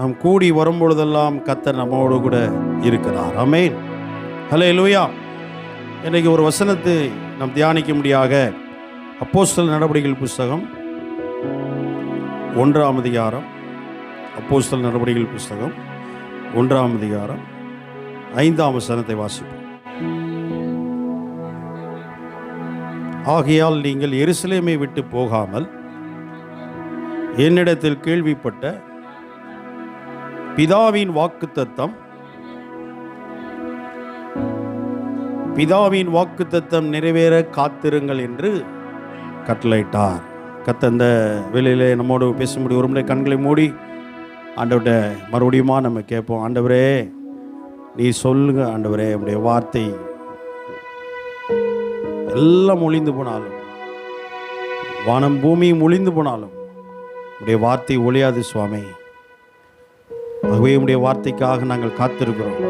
நாம் கூடி வரும்பொழுதெல்லாம் கர்த்தர் நம்மோடு கூட இருக்கிறார். ஆமென். ஹல்லேலூயா. இன்றைக்கு ஒரு வசனத்தை நாம் தியானிக்கும்படியாக அப்போஸ்தலர் நடபடிகள் புஸ்தகம் 1ஆம் அதிகாரம், அப்போஸ்தலர் நடபடிகள் புஸ்தகம் 1ஆம் அதிகாரம் 5ஆம் வசனத்தை வாசிப்போம். ஆகையால் நீங்கள் எருசலேமை விட்டு போகாமல் என்னிடத்தில் கேள்விப்பட்ட பிதாவின் வாக்குத்தத்தம் நிறைவேற காத்திருங்கள் என்று கட்டளையிட்டார். கர்த்தர் வேளையிலே நம்மோடு பேச முடியும். ஒரு முறை கண்களை மூடி ஆண்டவர்கிட்ட மறுபடியுமா நம்ம கேட்போம். ஆண்டவரே, நீ சொல்லுங்க ஆண்டவரே, உடைய வார்த்தை எல்லாம் ஒளிந்து போனாலும், வானம் பூமியும் ஒளிந்து போனாலும் உடைய வார்த்தை ஒளியாது சுவாமி. ஆகவே உடைய வார்த்தைக்காக நாங்கள் காத்திருக்கிறோம்.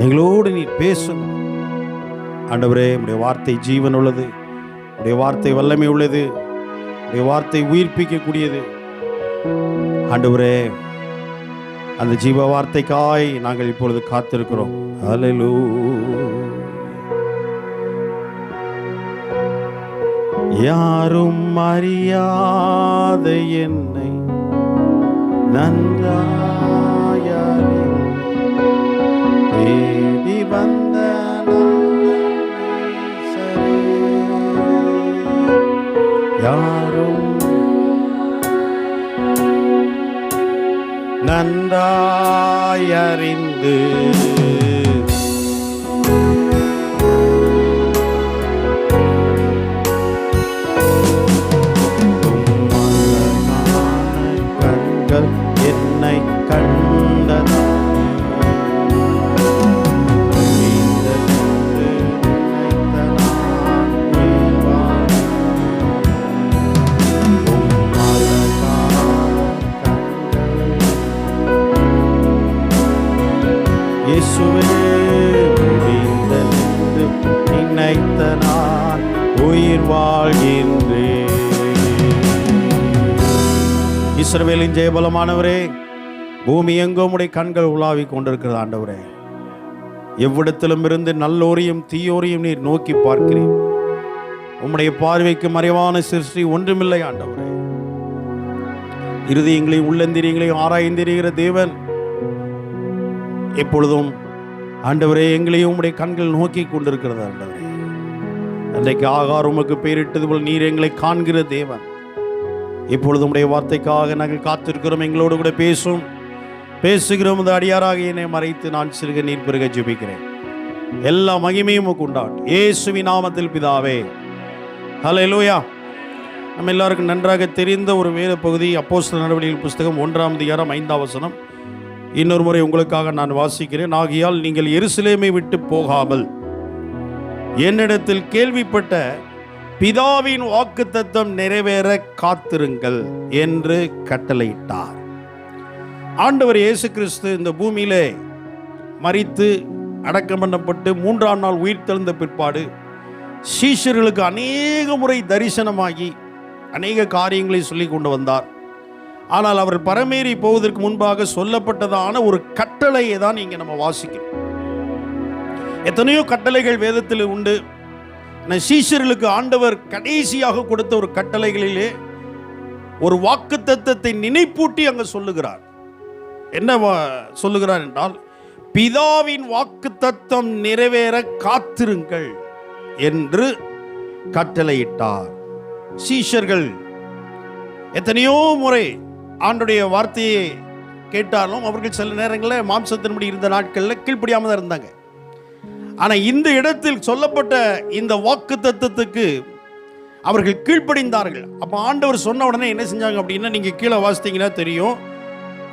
எங்களோடு நீ பேசும் ஆண்டவரே. உடைய வார்த்தை ஜீவன் உள்ளது, உடைய வார்த்தை வல்லமை உள்ளது, உடைய வார்த்தை உயிர்ப்பிக்கக்கூடியது. ஆண்டவரே, அந்த ஜீவ வார்த்தைக்காய் நாங்கள் இப்பொழுது காத்திருக்கிறோம். ஹல்லேலூயா. யாரும் அறியாத என்னை நன்றாய் தேடி வந்த யாரும் நன்றாய் அறிந்து என்னை கண்டது இயேசுவே, முடிந்ததென்று நினைத்த நான் உயிர் வாழ்கின்றேன். இஸ்ரவேலின் ஜெயபலமானவரே, பூமி எங்கும் உடைய கண்கள் உலாவிக் கொண்டிருக்கிறது. ஆண்டவரே, எவ்விடத்திலும் இருந்து நல்லோரையும் தீயோரையும் நீர் நோக்கி பார்க்கிறேன். உம்முடைய பார்வைக்கு மறைவான சிருஷ்டி ஒன்றுமில்லை. ஆண்டவரே, இருதயங்களையும் உள்ளந்திரியங்களையும் ஆராய்ந்திருக்கிற தேவன், எப்பொழுதும் ஆண்டவரே எங்களையும் உம்முடைய கண்கள் நோக்கி கொண்டிருக்கிறது. ஆண்டவரே, அன்றைக்கு ஆகார் உமக்கு பெயரிட்டது போல் நீர் எங்களை காண்கிற தேவன். இப்பொழுது உடைய வார்த்தைக்காக நாங்கள் காத்திருக்கிறோம். எங்களோடு கூட பேசுகிறோம். இந்த அடியாராக என்னை மறைத்து நான் சிறுக நீர் பெருக ஜெபிக்கிறேன். எல்லா மகிமையும் உண்டாகட்டும் இயேசுவின் நாமத்தில் பிதாவே. ஹல்லேலூயா. நம்ம எல்லாருக்கும் நன்றாக தெரிந்த ஒரு வேத பகுதி அப்போஸ்தலர் நடவடிக்கைகள் புஸ்தகம் 1ஆம் அதிகாரம் 5ஆம் வசனம். இன்னொரு முறை உங்களுக்காக நான் வாசிக்கிறேன். ஆகையால் நீங்கள் எருசலேமை விட்டு போகாமல் என்னிடத்தில் கேள்விப்பட்ட பிதாவின் வாக்குத்தத்தம் நிறைவேற காத்திருங்கள் என்று கட்டளையிட்டார். ஆண்டவர் இயேசு கிறிஸ்து இந்த பூமியிலே மரித்து அடக்கம் பண்ணப்பட்டு 3ஆம் நாள் உயிர் தெழுந்த பிற்பாடு சீஷர்களுக்கு அநேக முறை தரிசனமாகி அநேக காரியங்களை சொல்லி கொண்டு வந்தார். ஆனால் அவர்கள் பரமேறி போவதற்கு முன்பாக சொல்லப்பட்டதான ஒரு கட்டளையை தான் இங்கே நம்ம வாசிக்கிறோம். எத்தனையோ கட்டளைகள் வேதத்தில் உண்டு. சீஷர்களுக்கு ஆண்டவர் கடைசியாக கொடுத்த ஒரு கட்டளைகளிலே ஒரு வாக்குத்தத்தத்தை நினைப்பூட்டி அங்க சொல்லுகிறார். என்ன சொல்லுகிறார் என்றால், பிதாவின் வாக்குத்தத்தம் நிறைவேற காத்திருங்கள் என்று கட்டளையிட்டார். சீஷர்கள் எத்தனையோ முறை ஆண்டுடைய வார்த்தையை கேட்டாலும் அவர்கள் சில நேரங்களில் மாம்சத்தின்படி இருந்த நாட்களில் கீழ்ப்படியாமல் தான் இருந்தாங்க. ஆனால் இந்த இடத்தில் சொல்லப்பட்ட இந்த வாக்குத்தத்தத்துக்கு அவர்கள் கீழ்ப்படிந்தார்கள். அப்போ ஆண்டவர் சொன்ன உடனே என்ன செஞ்சாங்க அப்படின்னா, நீங்கள் கீழே வாசித்தீங்கன்னா தெரியும்.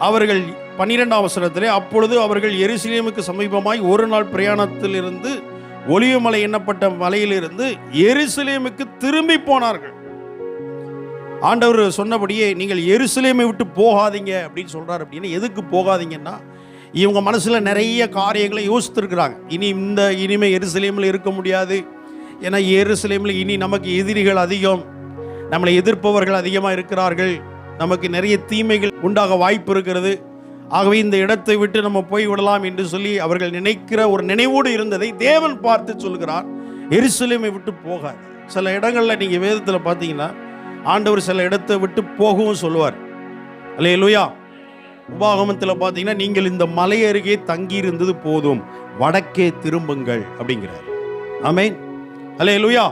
அவர்கள் 12ஆம் வசனத்திலே, அப்பொழுது அவர்கள் எருசலேமுக்கு சமீபமாய் ஒரு நாள் பிரயாணத்தில் இருந்து ஒலிவமலை எண்ணப்பட்ட மலையிலிருந்து எருசலேமுக்கு திரும்பி போனார்கள். ஆண்டவர் சொன்னபடியே நீங்கள் எருசலேமை விட்டு போகாதீங்க அப்படின்னு சொல்றாரு. அப்படின்னா எதுக்கு போகாதீங்கன்னா, இவங்க மனசில் நிறைய காரியங்களை யோசித்துருக்குறாங்க. இனிமே எருசலேமில் இருக்க முடியாது. ஏன்னா எருசலேமில் இனி நமக்கு எதிரிகள் அதிகம், நம்மளை எதிர்ப்பவர்கள் அதிகமாக இருக்கிறார்கள், நமக்கு நிறைய தீமைகள் உண்டாக வாய்ப்பு இருக்கிறது. ஆகவே இந்த இடத்தை விட்டு நம்ம போய் விடலாம் என்று சொல்லி அவர்கள் நினைக்கிற ஒரு நினைவோடு இருந்ததை தேவன் பார்த்து சொல்கிறார், எருசலேமை விட்டு போகாது. சில இடங்களில் நீங்கள் வேதத்தில் பார்த்தீங்கன்னா ஆண்டவர் சில இடத்தை விட்டு போகவும் சொல்லுவார். அல்லேலூயா. உபாகமத்தில் பார்த்தீங்கன்னா நீங்கள் இந்த மலை அருகே தங்கி இருந்தது போதும், வடக்கே திரும்புங்கள் அப்படிங்கிறார். ஆமென். அல்லேலூயா.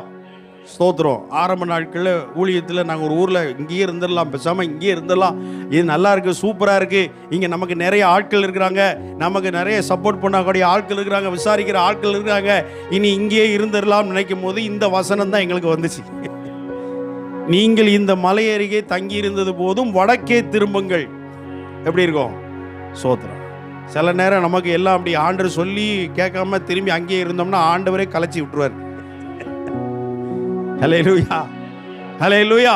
ஸ்தோத்திரம். ஆரம்ப நாட்களில் ஊழியத்தில் நாங்கள் ஒரு ஊரில் இங்கேயே இருந்துடலாம், பேசாமல் இங்கேயே இருந்துடலாம், இது நல்லா இருக்குது, சூப்பராக இருக்குது, இங்கே நமக்கு நிறைய ஆட்கள் இருக்கிறாங்க, நமக்கு நிறைய சப்போர்ட் பண்ணக்கூடிய ஆட்கள் இருக்கிறாங்க, விசாரிக்கிற ஆட்கள் இருக்கிறாங்க, இனி இங்கேயே இருந்துடலாம் நினைக்கும் போது இந்த வசனம் தான் எங்களுக்கு வந்துச்சு. நீங்கள் இந்த மலை அருகே தங்கி இருந்தது போதும், வடக்கே திரும்புங்கள். எப்படி இருக்கும்? ஸ்தோத்திரம். சில நேரம் நமக்கு எல்லாம் அப்படி ஆண்டவர் சொல்லி கேட்காம திரும்பி அங்கேயே இருந்தோம்னா ஆண்டவரே கலைச்சி விட்டுருவார். ஹல்லேலூயா, ஹல்லேலூயா.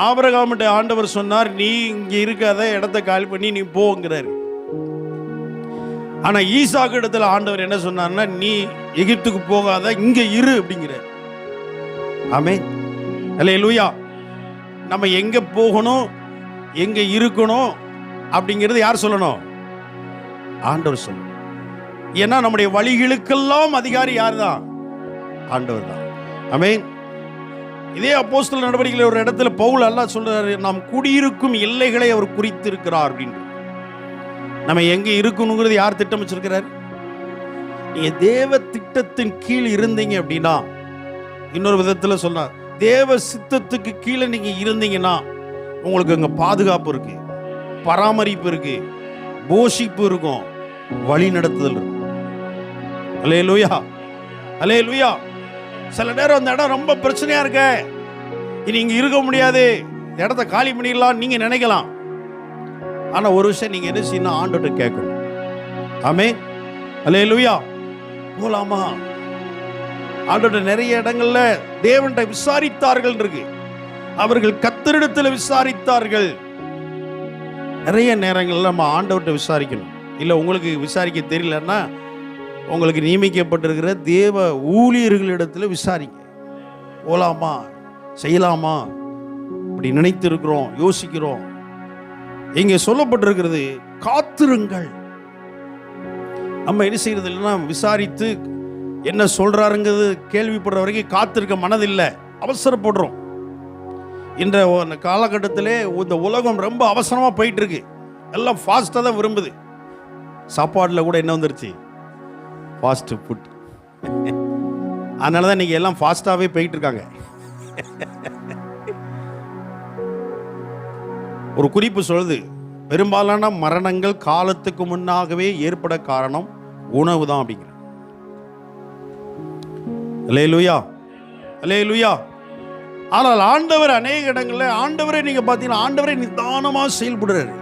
ஆபிரகாம்கிட்ட ஆண்டவர் சொன்னார், நீ இங்கே இருக்காத, இடத்தை காலி பண்ணி நீ போங்கிறார். ஆனா ஈசாக்கு இடத்துல ஆண்டவர் என்ன சொன்னார்னா, நீ எகிப்துக்கு போகாத, இங்க இரு அப்படிங்கிறார். ஆமென். ஹல்லேலூயா. நம்ம எங்க போகணும், எங்க இருக்கணும் அப்படிங்கிறது யார் சொல்லணும்? ஆண்டவர் சொல்லணும். ஏன்னா நம்முடைய வழிகளுக்கெல்லாம் அதிகாரி யார் தான்? ஆண்டவர் தான். ஆமென். இதே அப்போஸ்தலர் நடவடிக்கையில் ஒரு இடத்துல பவுல் அல்லாஹ் சொல்றாரு, நாம் குடியிருக்கும் எல்லைகளை அவர் குறித்திருக்கிறார் அப்படின்னு. நம்ம எங்க இருக்கணுங்கிறது யார் திட்டம் வச்சிருக்கிறார்? நீங்க தேவ திட்டத்தின் கீழ் இருந்தீங்க அப்படின்னா, இன்னொரு விதத்துல சொன்னார், தேவ சித்தத்துக்கு கீழே நீங்க இருந்தீங்கன்னா உங்களுக்கு அங்க பாதுகாப்பு இருக்கு, பராமரிப்பு இருக்கு, போஷிப்பு இருக்கும், வழி நடத்துதல் இருக்கும். அல்லேலூயா, அல்லேலூயா. சில நேரம் அந்த இடம் ரொம்ப பிரச்சனையா இருக்க, இனி இங்க இருக்க முடியாது, இடத்த காலி பண்ணிடலாம் நீங்க நினைக்கலாம். ஆனா ஒரு விஷயம் நீங்க என்ன செய்யணும்? ஆண்டவர்கிட்ட கேட்கணும். ஆமென். அல்லேலூயா. போலாமா? ஆண்டவர்கிட்ட நிறைய இடங்கள்ல தேவன்கிட்ட விசாரித்தார்கள் இருக்கு. அவர்கள் கர்த்தரிடத்தில் விசாரித்தார்கள். நிறைய நேரங்கள்ல நம்ம ஆண்டவர்கிட்ட விசாரிக்கணும். இல்லை உங்களுக்கு விசாரிக்க தெரியலன்னா உங்களுக்கு நியமிக்கப்பட்டிருக்கிற தேவ ஊழியர்களிடத்தில் விசாரிங்க. போலாமா, செய்யலாமா, இப்படி நினைத்து இருக்கிறோம், யோசிக்கிறோம். இங்கே சொல்லப்பட்டிருக்கிறது காத்திருங்கள். நம்ம என்ன செய்யறது இல்லைன்னா விசாரித்து என்ன சொல்றாருங்கிறது கேள்விப்படுற வரைக்கும் காத்திருக்க மனதில்லை, அவசரப்படுறோம். இந்த காலகட்டத்திலே இந்த உலகம் ரொம்ப அவசரமாக போயிட்டு இருக்கு, எல்லாம் ஃபாஸ்ட்டாக தான் விரும்புது. சாப்பாட்டில் கூட என்ன வந்துருச்சு? Fast food. அதனால தான் நீங்கள் எல்லாம் ஃபாஸ்ட்டாகவே போயிட்டு இருக்காங்க. ஒரு குறிப்பு சொல்லுது, பெரும்பாலான மரணங்கள் காலத்துக்கு முன்னாகவே ஏற்பட காரணம் உணவு தான் அப்படிங்கிற. அல்லேலூயா, அல்லேலூயா. ஆனால் ஆண்டவர் அநேக இடங்களில் ஆண்டவரே நீங்கள் பார்த்தீங்கன்னா ஆண்டவரே நிதானமாக செயல்படுறாரு.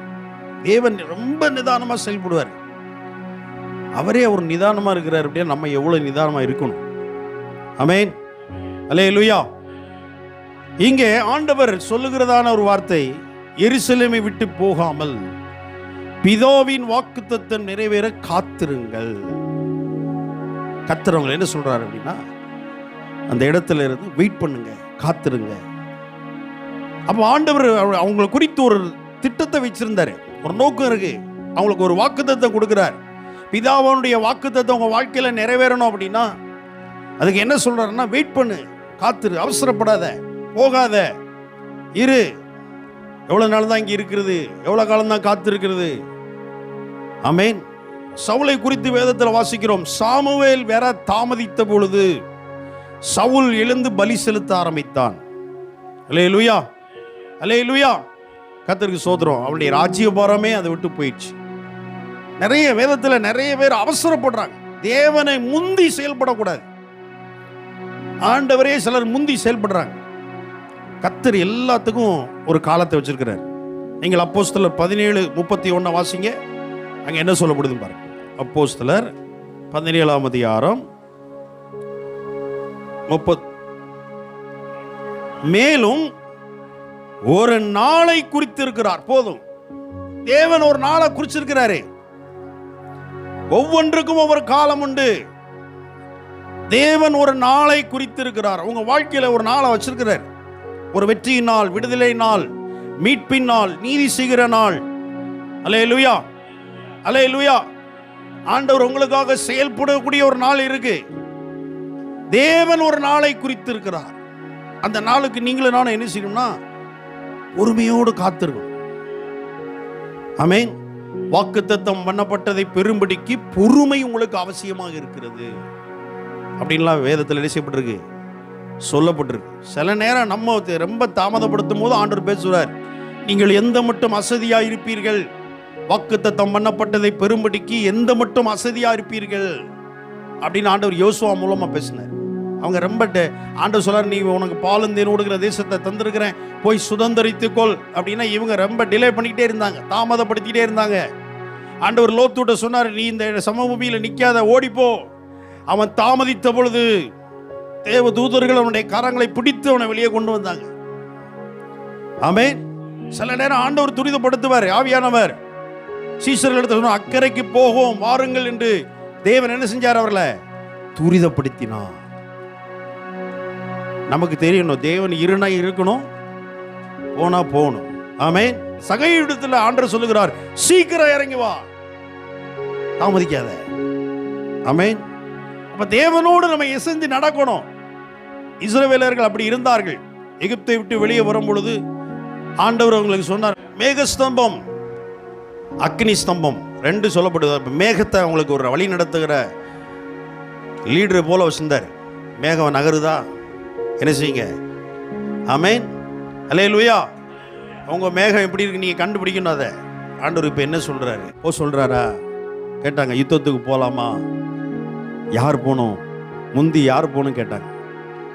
தேவன் ரொம்ப நிதானமாக செயல்படுவார். அவரே அவர் நிதானமாக இருக்கிறார் அப்படின்னா நம்ம எவ்வளோ நிதானமாக இருக்கணும். ஆமென். அல்லேலூயா. இங்கே ஆண்டவர் சொல்லுகிறதான ஒரு வார்த்தை, எருசலேமை விட்டு போகாமல் பிதாவின் வாக்குத்தத்தம் நிறைவேற காத்திருங்கள். கர்த்தர் என்ன சொல்றாரு அப்படின்னா, அந்த இடத்துல இருந்து வெயிட் பண்ணுங்க, காத்திருங்க. அப்போ ஆண்டவர் அவங்களை குறித்து ஒரு திட்டத்தை வச்சிருந்தாரு, ஒரு நோக்கம் இருக்கு, அவங்களுக்கு ஒரு வாக்குத்தத்தம் கொடுக்கிறார். பிதாவுடைய வாக்குத்தத்தம் உங்க வாழ்க்கையில நிறைவேறணும் அப்படின்னா அதுக்கு என்ன சொல்றாருன்னா, வெயிட் பண்ணு, காத்திரு, அவசரப்படாத, போகாத, இரு. எவ்வளவு நாள் தான் இங்க இருக்கிறது? எவ்வளவு காலம் தான் காத்திருக்கிறது? ஆமென். சவுலை குறித்து வேதத்தில் வாசிக்கிறோம், சாமுவேல் வேற தாமதித்த பொழுது சவுல் எழுந்து பலி செலுத்த ஆரம்பித்தான். அல்லேலூயா, அல்லேலூயா. கர்த்தருக்கு ஸ்தோத்திரம். அவனுடைய ராஜ்யபாரமே அதை விட்டு போயிடுச்சு. நிறைய வேதத்தில் நிறைய பேர் அவசரப்படுறாங்க, தேவனை முந்தி செயல்படக்கூடாது. ஆண்டவரே சிலர் முந்தி செயல்படுறாங்க. கர்த்தர் எல்லாத்துக்கும் ஒரு காலத்தை வச்சிருக்கிறார். நீங்கள் அப்போஸ்தலர் 17:31 வாசிங்க, அங்க என்ன சொல்லப்படுது பாருங்க. அப்போஸ்தலர் 17ஆம் அதிகாரம் 30. மேலும் ஒரு நாளை குறித்திருக்கிறார். போதும், தேவன் ஒரு நாளை குறிச்சிருக்கிறாரு. ஒவ்வொன்றுக்கும் ஒவ்வொரு காலம் உண்டு. தேவன் ஒரு நாளை குறித்திருக்கிறார். உங்க வாழ்க்கையில ஒரு நாளை வச்சிருக்கிறார். ஒரு வெற்றியின் நாள், விடுதலை நாள், மீட்பின் நாள், நீதி செய்கிற நாள். அல்லேலூயா. அல்லேலூயா. ஆண்டவர் உங்களுக்காக செயல்படக்கூடிய ஒரு நாள் இருக்கு. தேவன் ஒரு நாளை குறித்து இருக்கிறார். அந்த நாளுக்கு நீங்களும் நானும் என்ன செய்யணும்னா பொறுமையோடு காத்திருக்கணும். ஆமென். வாக்குத்தத்தம் பண்ணப்பட்டதை பெறும்படிக்கு பொறுமை உங்களுக்கு அவசியமாக இருக்கிறது அப்படின்லாம் வேதத்தில் என்ன செய்யப்பட்டிருக்கு, சொல்லப்பட்டிருக்கு. சில நேரம் நம்ம ரொம்ப தாமதப்படுத்தும் போது ஆண்டவர் பேசுவார், நீங்கள் எந்த மட்டும் அசதியா இருப்பீர்கள், வாக்குத்தத்தம் பண்ணப்பட்டதை பெறும்படிக்கு எந்த மட்டும் அசதியா இருப்பீர்கள் அப்படின்னு ஆண்டவர் யோசுவா மூலமா பேசினார். அவங்க ரொம்ப ஆண்டவர் சொல்றார், நீ உனக்கு பாலும் தேன் ஓடுகிற தேசத்தை தந்திருக்கிறேன், போய் சுதந்திரித்துக்கொள் அப்படின்னா இவங்க ரொம்ப டிலே பண்ணிக்கிட்டே இருந்தாங்க, தாமதப்படுத்திக்கிட்டே இருந்தாங்க. ஆண்டவர் லோத்துட்ட சொன்னார், நீ இந்த சமபூமியில நிக்காத, ஓடிப்போ. அவன் தாமதித்த பொழுது தேவ தூதர்கள் அவனுடைய கரங்களை பிடித்து அவனை வெளியே கொண்டு வந்தாங்க. ஆமென். சில நேரம் ஆண்டவர் துரிதப்படுத்துவார். ஆவியானவர் சீஷர்கள் சொன்ன அக்கறைக்கு போகும் வாருங்கள் என்று தேவன் என்ன செஞ்சார், அவர்களை துரிதப்படுத்தினார். நமக்கு தெரியணும், தேவன் இருனா இருக்கணும், போனா போகணும். ஆமென். சகை இடத்துல ஆண்டவர் சொல்லுகிறார், சீக்கிரம் இறங்கி வா, தாமதிக்காத. ஆமென். அப்ப தேவனோடு நம்ம இசைந்து நடக்கணும். இஸ்ரவேலர்கள் அப்படி இருந்தார்கள். எகிப்தை விட்டு வெளியே வரும் பொழுது ஆண்டவர் அவங்களுக்கு சொன்னார், மேகஸ்தம்பம் அக்னி ஸ்தம்பம் ரெண்டு சொல்லப்படுது. மேகத்தை அவங்களுக்கு ஒரு வழி நடத்துகிற லீடர் போல வச்சிருந்தார். மேகம் நகருதா, என்ன செய்யுங்க. ஆமென். அல்லேலூயா. அவங்க மேகம் எப்படி இருக்கு நீங்க கண்டுபிடிக்கணும். அதை ஆண்டவர் இப்ப என்ன சொல்றாரு, சொல்றாரா கேட்டாங்க. யுத்தத்துக்கு போலாமா, யார் போனோம், முந்தி யார் போகணும் கேட்டாங்க.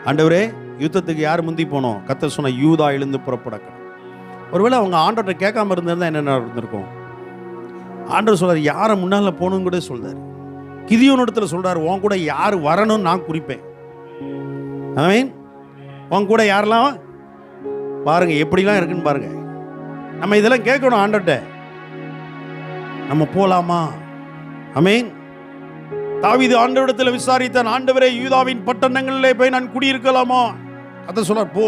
ஆண்டவரே யுத்தத்துக்கு யார் முந்தி போனோம்? கர்த்தர் சொன்ன யூதா எழுந்து புறப்படக்கணும். ஒருவேளை அவங்க ஆண்டவர்கிட்ட கேட்காம இருந்திருந்தா என்ன இருந்திருக்கும்? ஆண்டவர் சொல்றாரு, யாரை முன்னால போகணும்னு கூட சொல்றாரு. கிதியோன் இடத்துல சொல்றாரு, உன் கூட யார் வரணும்னு நான் குறிப்பேன். ஆமென். உன் கூட யாரெல்லாம் பாருங்க, எப்படிலாம் இருக்குன்னு பாருங்க. நம்ம இதெல்லாம் கேட்கணும் ஆண்டவர்கிட்ட, நம்ம போலாமா? ஆமென். தாவீது ஆண்டவரிடத்தில் விசாரித்தான், ஆண்டவரே யூதாவின் பட்டணங்களிலே போய் நான் குடியிருக்கலாமா? கர்த்தர் சொல்றார், போ.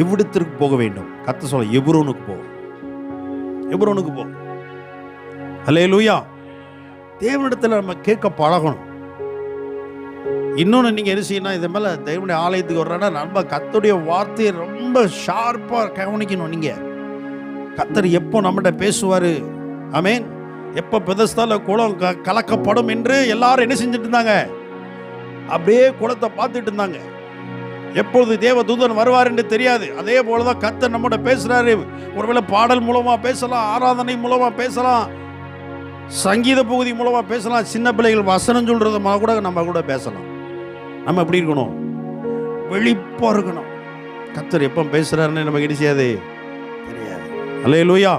எவ்விடத்திற்கு போக வேண்டும்? கர்த்தர் சொல்ல, எப்ரோனுக்கு போ, எப்ரோனுக்கு போ. அல்லேலூயா. தேவனிடத்தில் நம்ம கேட்க பழகணும். இன்னொன்று நீங்க என்ன செய்யணும், இது மேல தேவனுடைய ஆலயத்துக்கு வர்றா நம்ம கர்த்தருடைய வார்த்தையை ரொம்ப ஷார்ப்பா கவனிக்கணும். நீங்க கர்த்தர் எப்போ நம்மகிட்ட பேசுவாரு, ஆமென், எப்போ பெதஸ்தால குளம் கலக்கப்படும் என்று எல்லாரும் என்ன செஞ்சுட்டு இருந்தாங்க, அப்படியே குளத்தை பார்த்துட்டு இருந்தாங்க. எப்பொழுது தேவ தூதன் வருவார் என்று தெரியாது. அதே போலதான் கர்த்தர் நம்மகிட்ட பேசுறாரு. ஒருவேளை பாடல் மூலமா பேசலாம், ஆராதனை மூலமா பேசலாம், சங்கீத பகுதி மூலமா பேசலாம், சின்ன பிள்ளைகள் வசனம் சொல்றது கூட நம்ம கூட பேசலாம். நம்ம எப்படி இருக்கணும், வெளிப்பா இருக்கணும். கர்த்தர் எப்போ பேசுறாருன்னு நமக்கு என்ன செய்யாது, தெரியாது. அல்லேலூயா.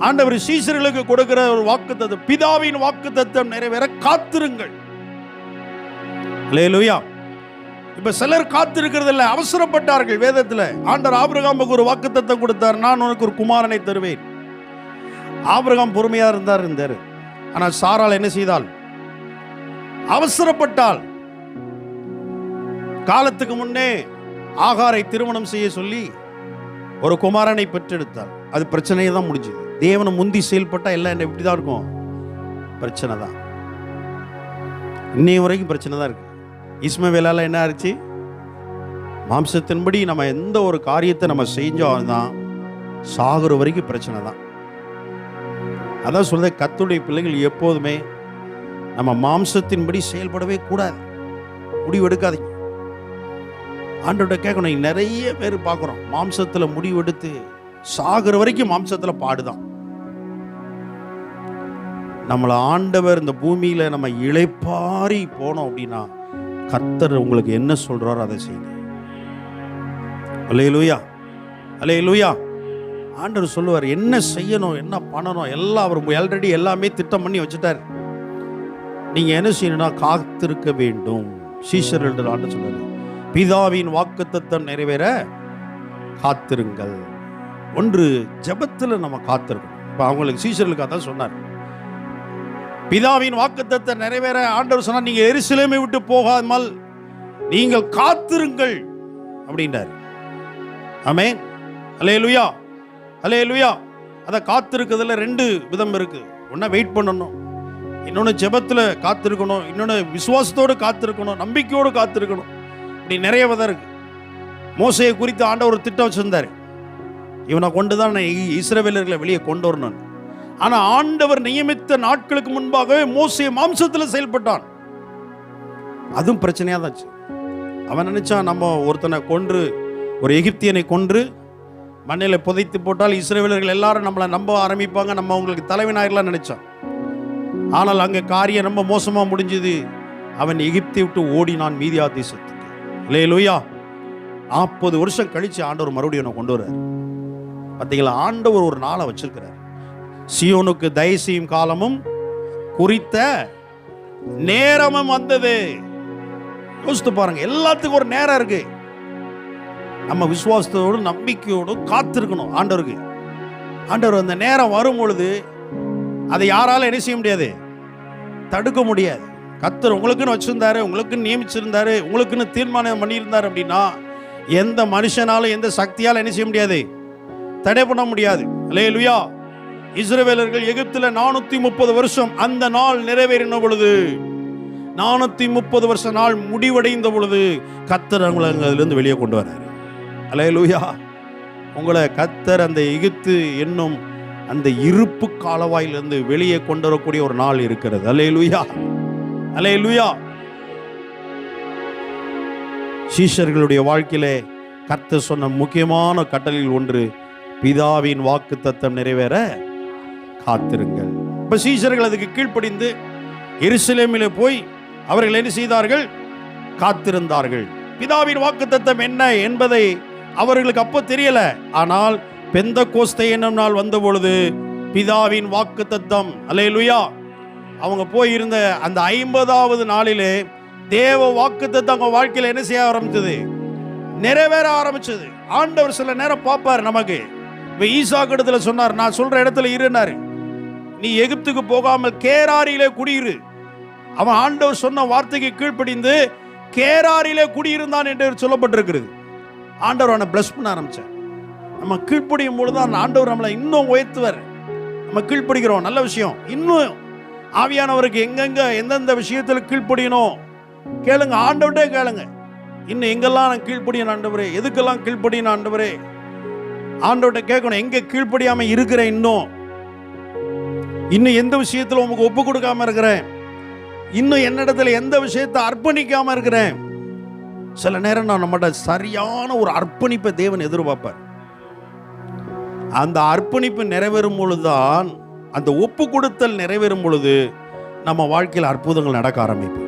ஆண்டவர் சீஷர்களுக்கு கொடுக்கிற ஒரு வாக்குத்தத்தம், பிதாவின் வாக்குத்தத்தம் நிறைவேற காத்திருங்கள். அல்லேலூயா. இப்ப சிலர் காத்திருக்கிறது இல்லை, அவசரப்பட்டார்கள். வேதத்துல ஆண்டவர் ஆபிரகாமுக்கு ஒரு வாக்குத்தத்தம் கொடுத்தார், நான் உனக்கு ஒரு குமாரனை தருவேன். ஆபிரகாம் பொறுமையா இருந்தார். ஆனா சாராள் என்ன செய்தாள், அவசரப்பட்டாள். காலத்துக்கு முன்னே ஆகாரை திருமணம் செய்ய சொல்லி ஒரு குமாரனை பெற்றெடுத்தாள். அது பிரச்சனையை தான் முடிஞ்சது. தேவனை முந்தி செயல்பட்டா எல்லாம் எப்படிதான் இருக்கும், பிரச்சனை தான். இன்னைய வரைக்கும் பிரச்சனை தான் இருக்கு. இஸ்மவேலால என்ன ஆச்சு, மாம்சத்தின்படி நம்ம எந்த ஒரு காரியத்தை நம்ம செஞ்சோம் தான் சாகுற வரைக்கும் பிரச்சனை தான். அதான் சொல்ற, கர்த்தருடைய பிள்ளைகள் எப்போதுமே நம்ம மாம்சத்தின்படி செயல்படவே கூடாது, முடிவெடுக்காதீங்க. ஆண்டவர்கிட்ட கேட்கணும். நிறைய பேர் பார்க்குறோம், மாம்சத்துல முடிவெடுத்து சாகுற வரைக்கும் மாம்சத்துல பாடுதான். நம்மளை ஆண்டவர் இந்த பூமியில நம்ம இளைப்பாரி போனோம் அப்படின்னா கர்த்தர் உங்களுக்கு என்ன சொல்றாரோ அதை செய்யுங்க. அல்லேலூயா, அல்லேலூயா. ஆண்டவர் சொல்லுவார் என்ன செய்யணும், என்ன பண்ணணும், எல்லாம் அவர் ஆல்ரெடி எல்லாமே திட்டம் பண்ணி வச்சுட்டார். நீங்க என்ன செய்யணும்னா காத்திருக்க வேண்டும். சீஷர்கள் ஆண்டவர் சொல்றாரு, பிதாவின் வாக்குத்தத்தம் நிறைவேற காத்திருங்கள். ஒன்று ஜெபத்துல நம்ம காத்திருக்கணும். இப்ப அவங்களுக்கு சீஷர்களுக்கு அதான் சொன்னார், பிதாவின் வாக்குத்தத்தத்தை நிறைவேற ஆண்டவர் சொன்னார், நீங்க எருசலேமை விட்டு போகாமல் நீங்கள் காத்திருங்கள் அப்படின்றார். ஆமென். அல்லேலூயா, அல்லேலூயா. அதை காத்திருக்கிறதுல ரெண்டு விதம் இருக்கு. ஒன்னா வெயிட் பண்ணணும், இன்னொன்று ஜெபத்தில் காத்திருக்கணும், இன்னொன்று விசுவாசத்தோடு காத்திருக்கணும், நம்பிக்கையோடு காத்திருக்கணும். இப்படி நிறைய விதம் இருக்கு. மோசையை குறித்து ஆண்டவர் ஒரு திட்டம் வச்சிருந்தாரு. இவனை கொண்டு தான் இஸ்ரவேலர்களை வெளியே கொண்டு வரணும். ஆனால் ஆண்டவர் நியமித்த நாட்களுக்கு முன்பாகவே மோசே மாம்சத்தில் செயல்பட்டான். அதுவும் பிரச்சனையாக தாச்சு. அவன் நினைச்சான் நம்ம ஒருத்தனை கொன்று, ஒரு எகிப்தியனை கொன்று மண்ணில் புதைத்து போட்டால் இஸ்ரவேலர்கள் எல்லாரும் நம்மளை நம்ப ஆரம்பிப்பாங்க, நம்ம அவங்களுக்கு தலைவனாகலாம் நினைச்சான். ஆனால் அங்கே காரியம் ரொம்ப மோசமாக முடிஞ்சுது. அவன் எகிப்தை விட்டு ஓடினான் மீதியா தேசத்துக்கு. அல்லேலூயா. 40 வருஷம் கழிச்சு ஆண்டவர் மறுபடியும் அவனை கொண்டு வர்றார். பார்த்தீங்களா, ஆண்டவர் ஒரு நாளை வச்சிருக்கிறார். சியோனுக்கு தயவு செய்யும் காலமும் குறித்த நேரமும் வந்தது. யோசித்து பாருங்க, எல்லாத்துக்கும் ஒரு நேரம் இருக்கு. நம்ம விசுவாசத்தோடு நம்பிக்கையோடு காத்திருக்கணும் ஆண்டவருக்கு. ஆண்டவர் அந்த நேரம் வரும் பொழுது அதை யாரால என்ன செய்ய முடியாது, தடுக்க முடியாது. கர்த்தர் உங்களுக்குன்னு வச்சிருந்தாரு, உங்களுக்குன்னு நியமிச்சிருந்தாரு, உங்களுக்குன்னு தீர்மானம் பண்ணியிருந்தாரு அப்படின்னா எந்த மனுஷனாலும் எந்த சக்தியால் என்ன செய்ய முடியாது, தடை பண்ண முடியாது. அல்லேலூயா. இஸ்ரவேலர்கள் எகிப்தில் 430 வருஷம் அந்த நாள் நிறைவேறின பொழுது, 430 வருஷ நாள் முடிவடைந்த பொழுது கர்த்தர் அவங்களை அதிலிருந்து வெளியே கொண்டு வர்றாரு. அல்லேலூயா. உங்களை கர்த்தர் அந்த எகிப்து என்னும் அந்த இருப்பு காலவாயிலிருந்து வெளியே கொண்டு வரக்கூடிய ஒரு நாள் இருக்கிறது. அல்லேலூயா, அல்லேலூயா. சீஷர்களுடைய வாழ்க்கையிலே கர்த்தர் சொன்ன முக்கியமான கட்டளையில் ஒன்று, பிதாவின் வாக்குத்தத்தம் நிறைவேற காத்திருங்கள். இப்ப சீஷர்கள் அதுக்கு கீழ்ப்படிந்து எருசலேமிலே போய் அவர்கள் என்ன செய்தார்கள், காத்திருந்தார்கள். பிதாவின் வாக்குத்தத்தம் என்ன என்பதை அவர்களுக்கு அப்போ தெரியல. ஆனால் பெந்தெகோஸ்தே என்னும் நாள் வந்த பொழுது பிதாவின் வாக்குத்தத்தம், அல்லேலூயா, அவங்க போயிருந்த அந்த 50வது நாளிலே தேவ வாக்குத்தத்தம் அவங்க வாழ்க்கையில் என்ன செய்ய ஆரம்பிச்சது, நிறைவேற ஆரம்பிச்சது. ஆண்டவர் சில நேரம் பார்ப்பார் நமக்கு. இப்ப ஈசாக்கு இடத்துல சொன்னார், நான் சொல்ற இடத்துல இருந்தாரு, நீ எகிப்துக்கு போகாமல் கேராரியிலே குடியிரு. அவன் ஆண்டவர் சொன்ன வார்த்தைக்கு கீழ்ப்படிந்து கேராரியிலே குடியிருந்தான் என்று சொல்லப்பட்டிருக்கிறது. ஆண்டவர் அவனை பிளஸ் பண்ண ஆரம்பிச்சார். நம்ம கீழ்ப்படியும் பொழுதுதான் ஆண்டவர் நம்மளை இன்னும் உயர்த்துவார். நம்ம கீழ்ப்படுகிறோம், நல்ல விஷயம். இன்னும் ஆவியானவருக்கு எங்கெங்க எந்தெந்த விஷயத்தில் கீழ்ப்படியணும் கேளுங்க, ஆண்டவர்கிட்டே கேளுங்க. இன்னும் எங்கெல்லாம் நான் கீழ்ப்படியணும் ஆண்டவரே, எதுக்கெல்லாம் கீழ்ப்படியணும் ஆண்டவரே, ஆண்டவர்கிட்ட கேட்கணும். எங்க கீழ்ப்படியாம இருக்கிறேன், இன்னும் எந்த விஷயத்துல உங்களுக்கு ஒப்பு கொடுக்காம இருக்கிறேன், இன்னும் என்னிடத்துல எந்த விஷயத்தை அர்ப்பணிக்காம இருக்கிறேன். சில நேரம் நான் நம்மகிட்ட சரியான ஒரு அர்ப்பணிப்பை தேவன் எதிர்பார்ப்பார். அந்த அர்ப்பணிப்பு நிறைவேறும் பொழுதுதான், அந்த ஒப்பு கொடுத்தல் நிறைவேறும் பொழுது நம்ம வாழ்க்கையில் அற்புதங்கள் நடக்க ஆரம்பிக்கும்.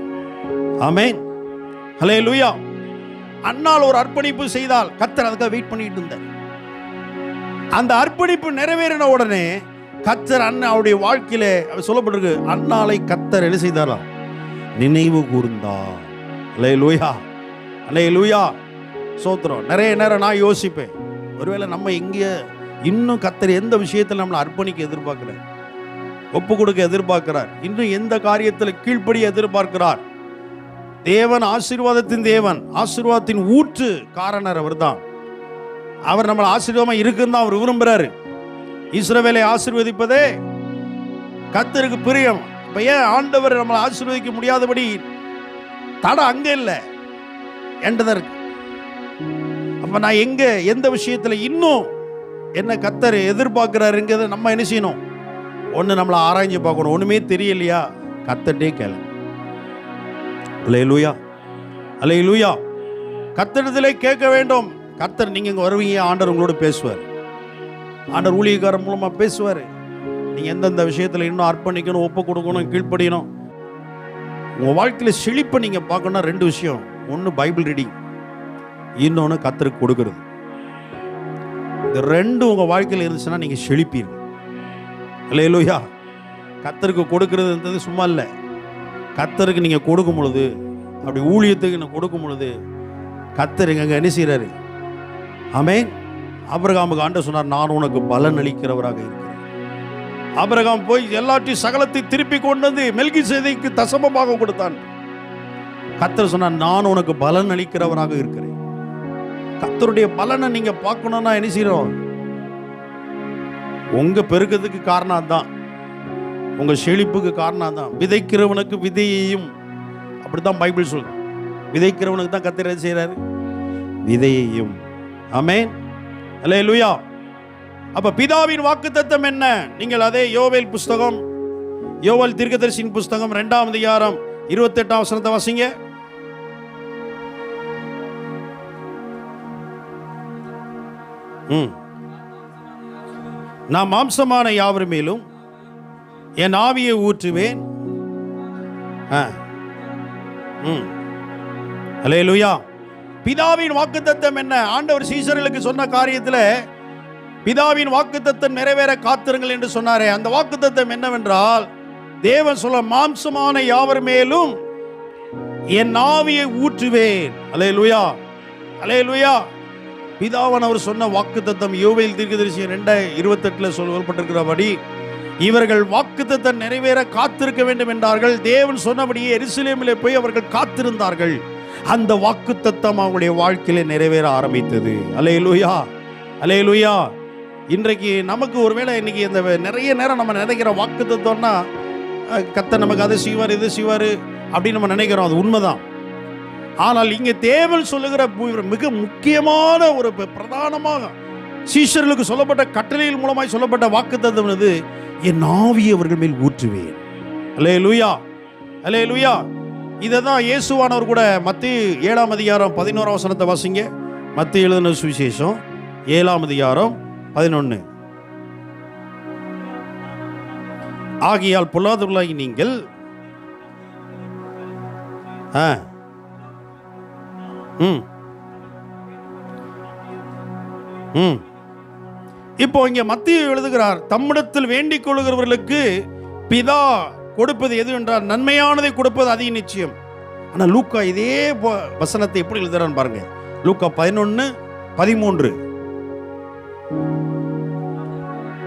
ஆமென், ஹல்லேலூயா. அன்னால் ஒரு அர்ப்பணிப்பு செய்தால் கர்த்தர் அதுக்காக வெயிட் பண்ணிட்டு இருந்தார். அந்த அர்ப்பணிப்பு நிறைவேறின உடனே கர்த்தர் அவருடைய வாழ்க்கையில சொல்லப்பட்டிருக்கு, அன்னாலை கர்த்தர் என்ன செய்தாராம், நினைவு கூர்ந்தார். அல்லேலூயா, அல்லேலூயா, சோத்திரம். நிறைய நேரம் நான் யோசிப்பேன், ஒருவேளை நம்ம இங்கே இன்னும் கர்த்தர் எந்த விஷயத்தில் நம்மளை அர்ப்பணிக்க எதிர்பார்க்கிறார், ஒப்பு கொடுக்க எதிர்பார்க்கிறார், இன்னும் எந்த காரியத்தில் கீழ்ப்படிய எதிர்பார்க்கிறார். தேவன் ஆசீர்வாதத்தின் தேவன், ஆசீர்வாதத்தின் ஊற்று காரணர் அவர் தான். அவர் நம்மளை ஆசீர்வாதமா இருக்குன்னு தான் அவர் விரும்புகிறாரு. இஸ்ரவேலை ஆசீர்வதிப்பதே கர்த்தருக்கு பிரியம். இப்ப ஏன் ஆண்டவர் நம்மளை ஆசீர்வதிக்க முடியாதபடி தடை அங்க இல்லை, என்றதா இருக்கு. அப்ப நான் எங்க எந்த விஷயத்துல இன்னும் என்ன கர்த்தர் எதிர்பார்க்கிறாருங்கிறத நம்ம என்ன செய்யணும், ஒன்று நம்மளை ஆராய்ஞ்சு பார்க்கணும். ஒன்றுமே தெரியலையா, கர்த்தர்ட்டே கேளுங்க. அல்லேலூயா, அல்லேலூயா. கர்த்தரிடத்திலே கேட்க வேண்டும். கர்த்தர் நீங்க இங்க வருவீங்க, ஆண்டவர் உங்களோட பேசுவார். ஆண்டவர் ஊழியக்காரர் மூலமா பேசுவார். நீங்க எந்தெந்த விஷயத்துல இன்னும் அர்ப்பணிக்கணும், ஒப்பு கொடுக்கணும், கீழ்ப்படியணும். உங்க வாழ்க்கையில செழிப்பை நீங்க பார்க்கணும்னா 2 விஷயம். ஒன்று பைபிள் ரீடிங், இன்னொன்று கர்த்தருக்கு கொடுக்கிறது. இந்த 2 உங்க வாழ்க்கையில் இருந்துச்சுன்னா நீங்க செழிப்பீங்க. அல்லேலூயா. கர்த்தருக்கு கொடுக்கிறது சும்மா இல்லை. கர்த்தருக்கு நீங்க கொடுக்கும் பொழுது, அப்படி ஊழியத்துக்கு நான் கொடுக்கும் பொழுது கர்த்தர் எங்க என்ன செய்யறாரு. ஆமென். ஆபிரகாமுக்கு ஆண்டவர் சொன்னார், நான் உனக்கு பலன் அளிக்கிறவராக இருக்கிறேன். ஆபிரகாம் போய் எல்லாத்தையும் சகலத்தை திருப்பி கொண்டு வந்து மெல்கிசேதேக்கு தசமமாக கொடுத்தான். கர்த்தர் சொன்னார், நான் உனக்கு பலன் அளிக்கிறவராக இருக்கிறேன். கர்த்தருடைய பலனை நீங்க பார்க்கணும்னா என்ன செய்யறோம், உங்க பெருக்கத்துக்கு காரணம் தான், உங்க செழிப்புக்கு காரணம் தான். விதைக்கிறவனுக்கு விதையையும், அப்படித்தான் பைபிள் சொல்லுது. விதைக்கிறவனுக்கு தான் கர்த்தர் செய்யறாரு, விதையையும். ஆமென், அல்லேலூயா. அப்ப பிதாவின் வாக்குத்தத்தம் என்ன? நீங்கள் அதே யோவேல் புஸ்தகம், யோவேல் தீர்க்கதரிசியின் புஸ்தகம் 2ஆம் அதிகாரம் 28ஆம் வசனத்தை வாசிங்க. நான் மாம்சமான யாவர் மேலும் என் ஆவியை ஊற்றுவேன். அல்லேலூயா. பிதாவின் வாக்குத்தத்தம் என்ன? ஆண்டவர் சீசர்களுக்கு சொன்ன காரியத்தில் பிதாவின் வாக்குத்தத்தம் நிறைவேற காத்திருங்கள் என்று சொன்னாரே, அந்த வாக்குத்தத்தம் என்னவென்றால், தேவன் சொல்ல, மாம்சமான யாவர் மேலும் என் ஆவியை ஊற்றுவேன். அல்லேலூயா, அல்லேலூயா. பிதாவன் அவர் சொன்ன வாக்குத்தத்தம் யோவேல் தீர்க்கதரிசி 2:28 சொல்லப்பட்டிருக்கிறபடி இவர்கள் வாக்குத்தத்தம் நிறைவேற காத்திருக்க வேண்டும் என்றார்கள். தேவன் சொன்னபடியே எருசலேமிலே போய் அவர்கள் காத்திருந்தார்கள். அந்த வாக்குத்தத்தம் அவருடைய வாழ்க்கையில நிறைவேற ஆரம்பித்தது. அல்லேலூயா, அல்லேலூயா. இன்றைக்கு நமக்கு ஒருவேளை இன்னைக்கு இந்த நிறைய நேரம் நம்ம நினைக்கிற வாக்குத்தத்தம்னா, கர்த்தர் நமக்கு அதை செய்வார், இது செய்வார் அப்படின்னு நம்ம நினைக்கிறோம். அது உண்மைதான். ஆனால் இங்கே தேவன் சொல்லுகிற மிக முக்கியமான ஒரு பிரதானமாக சீஷர்களுக்கு சொல்லப்பட்ட கட்டளையின் மூலமாய் சொல்லப்பட்ட வாக்குத்தத்தம் இது, என் ஆவியை அவர்கள் மேல் ஊற்றுவேன். அல்லேலூயா, அல்லேலூயா. இதை தான் இயேசுவானவர் கூட மத்தேயு 7ஆம் அதிகாரம் 11ஆம் வசனத்தை வாசிங்க. மத்தேயு எழுதின சுவிசேஷம் 7ஆம் அதிகாரம் 11. ஆகையால் பொல்லாதவர்களாகி நீங்கள் இப்போ இங்க மத்தேயு எழுதுகிறார், தம்மிடத்தில் வேண்டிக் கொள்கிறவர்களுக்கு பிதா கொடுப்பது எது என்றால் நன்மையானதை கொடுப்பது அதிக நிச்சயம். ஆனா லூக்கா இதே வசனத்தை எப்படி எழுதுறான்னு பாருங்க. லூக்கா 11:13.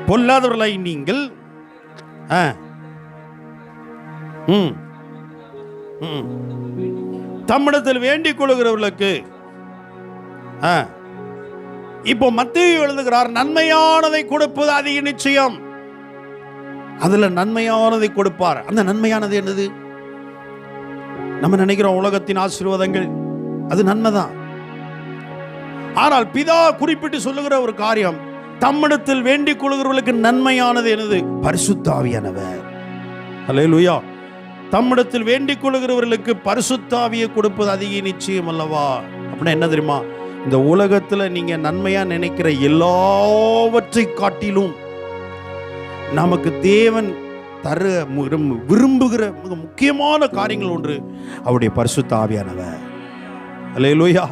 பொல்லாதவர்களாய் நீங்கள் தம்மிடத்தில் வேண்டிக் கொள்கிறவர்களுக்கு. இப்போ மத்தேயு எழுதுகிறார், நன்மையானதை கொடுப்பது அதிக நிச்சயம். அதுல நன்மையானதை கொடுப்பார். அந்த நன்மையானது என்னது? நம்ம நினைக்கிறோம் உலகத்தின் ஆசீர்வாதங்கள், அது நன்மைதான். ஆனால் பிதா குறிப்பிட்டு சொல்லுகிற ஒரு காரியம், தம்மிடத்தில் வேண்டிக் கொள்கிறவர்களுக்கு நன்மையானது என்னது? பரிசுத்த ஆவியானவர். அல்லேலூயா. தம்மிடத்தில் வேண்டிக் கொள்கிறவர்களுக்கு பரிசுத்த ஆவியை கொடுப்பது அதிக நிச்சயம் அல்லவா? அப்படின்னா என்ன தெரியுமா? இந்த உலகத்துல நீங்க நன்மையா நினைக்கிற எல்லாவற்றை காட்டிலும் நமக்கு தேவன் தர விரும்புகிற மிக முக்கியமான காரியங்கள் ஒன்று அவருடைய பரிசுத்த ஆவியானவர். அல்லேலூயா.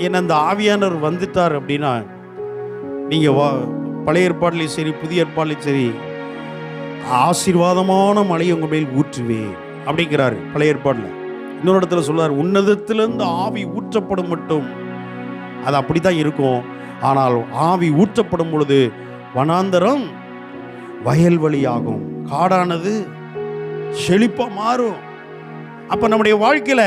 ஏன்னா அந்த ஆவியானவர் வந்துட்டார் அப்படின்னா, நீங்க பழைய ஏற்பாடுலையும் சரி புதிய ஏற்பாடுலையும் சரி, ஆசீர்வாதமான மழையை உங்க மேல் ஊற்றுவேன் அப்படிங்கிறாரு பழைய ஏற்பாடுல. இன்னொரு இடத்துல சொல்றாரு, உன்னதத்திலிருந்து ஆவி ஊற்றப்படும் மட்டும் அது அப்படித்தான் இருக்கும். ஆனால் ஆவி ஊற்றப்படும் பொழுது வனாந்தரம் வயல்வெளியாகும், காடானது செழிப்பா மாறும். அப்ப நம்முடைய வாழ்க்கையில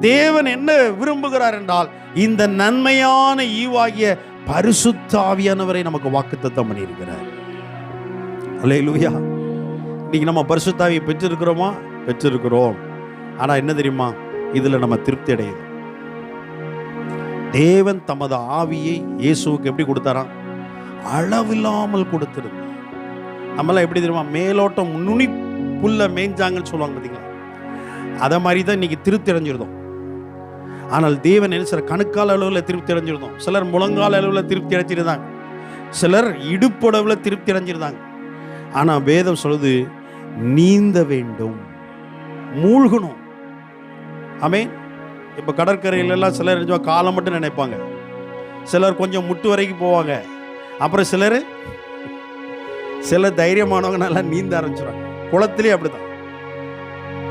தேவன் என்ன விரும்புகிறார் என்றால், இந்த நன்மையான ஈவாகிய பரிசுத்த ஆவியானவரை நமக்கு வாக்குத்தத்தம் பண்ணியிருக்கிறார். அல்லேலூயா. இன்னைக்கு நம்ம பரிசுத்த ஆவியை பெற்றிருக்கிறோமா? பெற்றிருக்கிறோம். ஆனா என்ன தெரியுமா? இதுல நம்ம திருப்தி அடையுது. தேவன் தமது ஆவியை இயேசுவுக்கு எப்படி கொடுத்தாராம்? அளவில்லாமல் கொடுத்திருந்தார். நம்மளாம் எப்படி தெரியுமா? மேலோட்டம் நுனி புல்ல மேய்ஞ்சாங்கன்னு சொல்லுவாங்க பார்த்தீங்களா? அதை மாதிரி தான் இன்னைக்கு திருப்தி அடைஞ்சிருந்தோம். ஆனால் தேவன் என்ன சில கணுக்கால் அளவில் திருப்தி அடைஞ்சிருந்தோம். சிலர் முழங்கால் அளவில் திருப்தி அடைஞ்சிருந்தாங்க, சிலர் இடுப்பு அளவில் திருப்தி அடைஞ்சிருந்தாங்க. ஆனால் வேதம் சொல்லுது, நீந்த வேண்டும், மூழ்கணும். ஆமென். இப்போ கடற்கரையிலெல்லாம் சிலர் காலம் மட்டும் நினைப்பாங்க, சிலர் கொஞ்சம் முட்டு வரைக்கும் போவாங்க, அப்புறம் சிலர் தைரியமானவங்க நல்லா நீந்த ஆரம்பிச்சிடுறாங்க. குளத்திலே அப்படிதான்.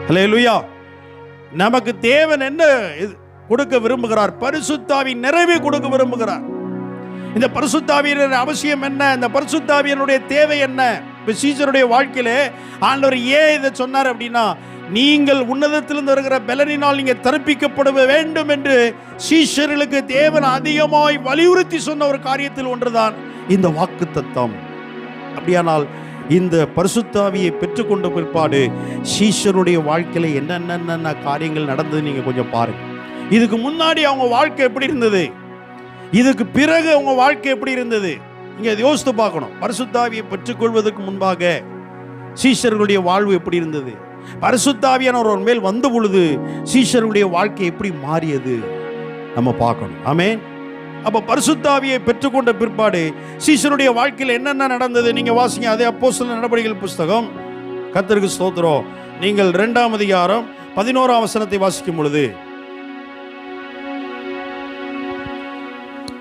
அல்லேலூயா. நமக்கு தேவன் என்ன கொடுக்க விரும்புகிறார்? பரிசுத்த ஆவியின் நிறைவை கொடுக்க விரும்புகிறார். இந்த பரிசுத்த ஆவியின் அவசியம் என்ன? இந்த பரிசுத்த ஆவியினுடைய தேவை என்ன? இப்போ சீசருடைய வாழ்க்கையில ஆண்டவர் ஏன் இதை சொன்னார் அப்படின்னா, நீங்கள் உன்னதத்திலிருந்து வருகிற பலனினால் நீங்க தரிப்பிக்கப்பட வேண்டும் என்று சீஷர்களுக்கு தேவன் அதிகமாய் வலியுறுத்தி சொன்ன ஒரு காரியத்தில் ஒன்றுதான் இந்த வாக்குத்தத்தம். அப்படியானால் இந்த பரிசுத்தாவியை பெற்றுக்கொண்ட பிற்பாடு சீஷருடைய வாழ்க்கையில என்னென்ன காரியங்கள் நடந்தது நீங்க கொஞ்சம் பாருங்க. இதுக்கு முன்னாடி அவங்க வாழ்க்கை எப்படி இருந்தது, இதுக்கு பிறகு அவங்க வாழ்க்கை எப்படி இருந்தது, நீங்க யோசித்து பார்க்கணும். பரிசுத்தாவியை பெற்றுக்கொள்வதற்கு முன்பாக சீஷர்களுடைய வாழ்வு எப்படி இருந்தது, பரிசுத்தாவியானவர் மேல் வந்த பொழுது சீஷர்களுடைய வாழ்க்கை எப்படி மாறியது நம்ம பார்க்கணும். ஆமென். அப்ப பரிசுத்தாவியை பெற்றுக்கொண்ட பிற்பாடு சீஷருடைய வாழ்க்கையில் என்னென்ன நடந்தது நீங்க வாசிங்க. அதே அப்போஸ்தலர் நடபடிகள் புஸ்தகம், கர்த்தருக்கு ஸ்தோத்திரம், நீங்கள் 2ஆம் அதிகாரம் 11ஆம் வசனத்தை வாசிக்கும் பொழுது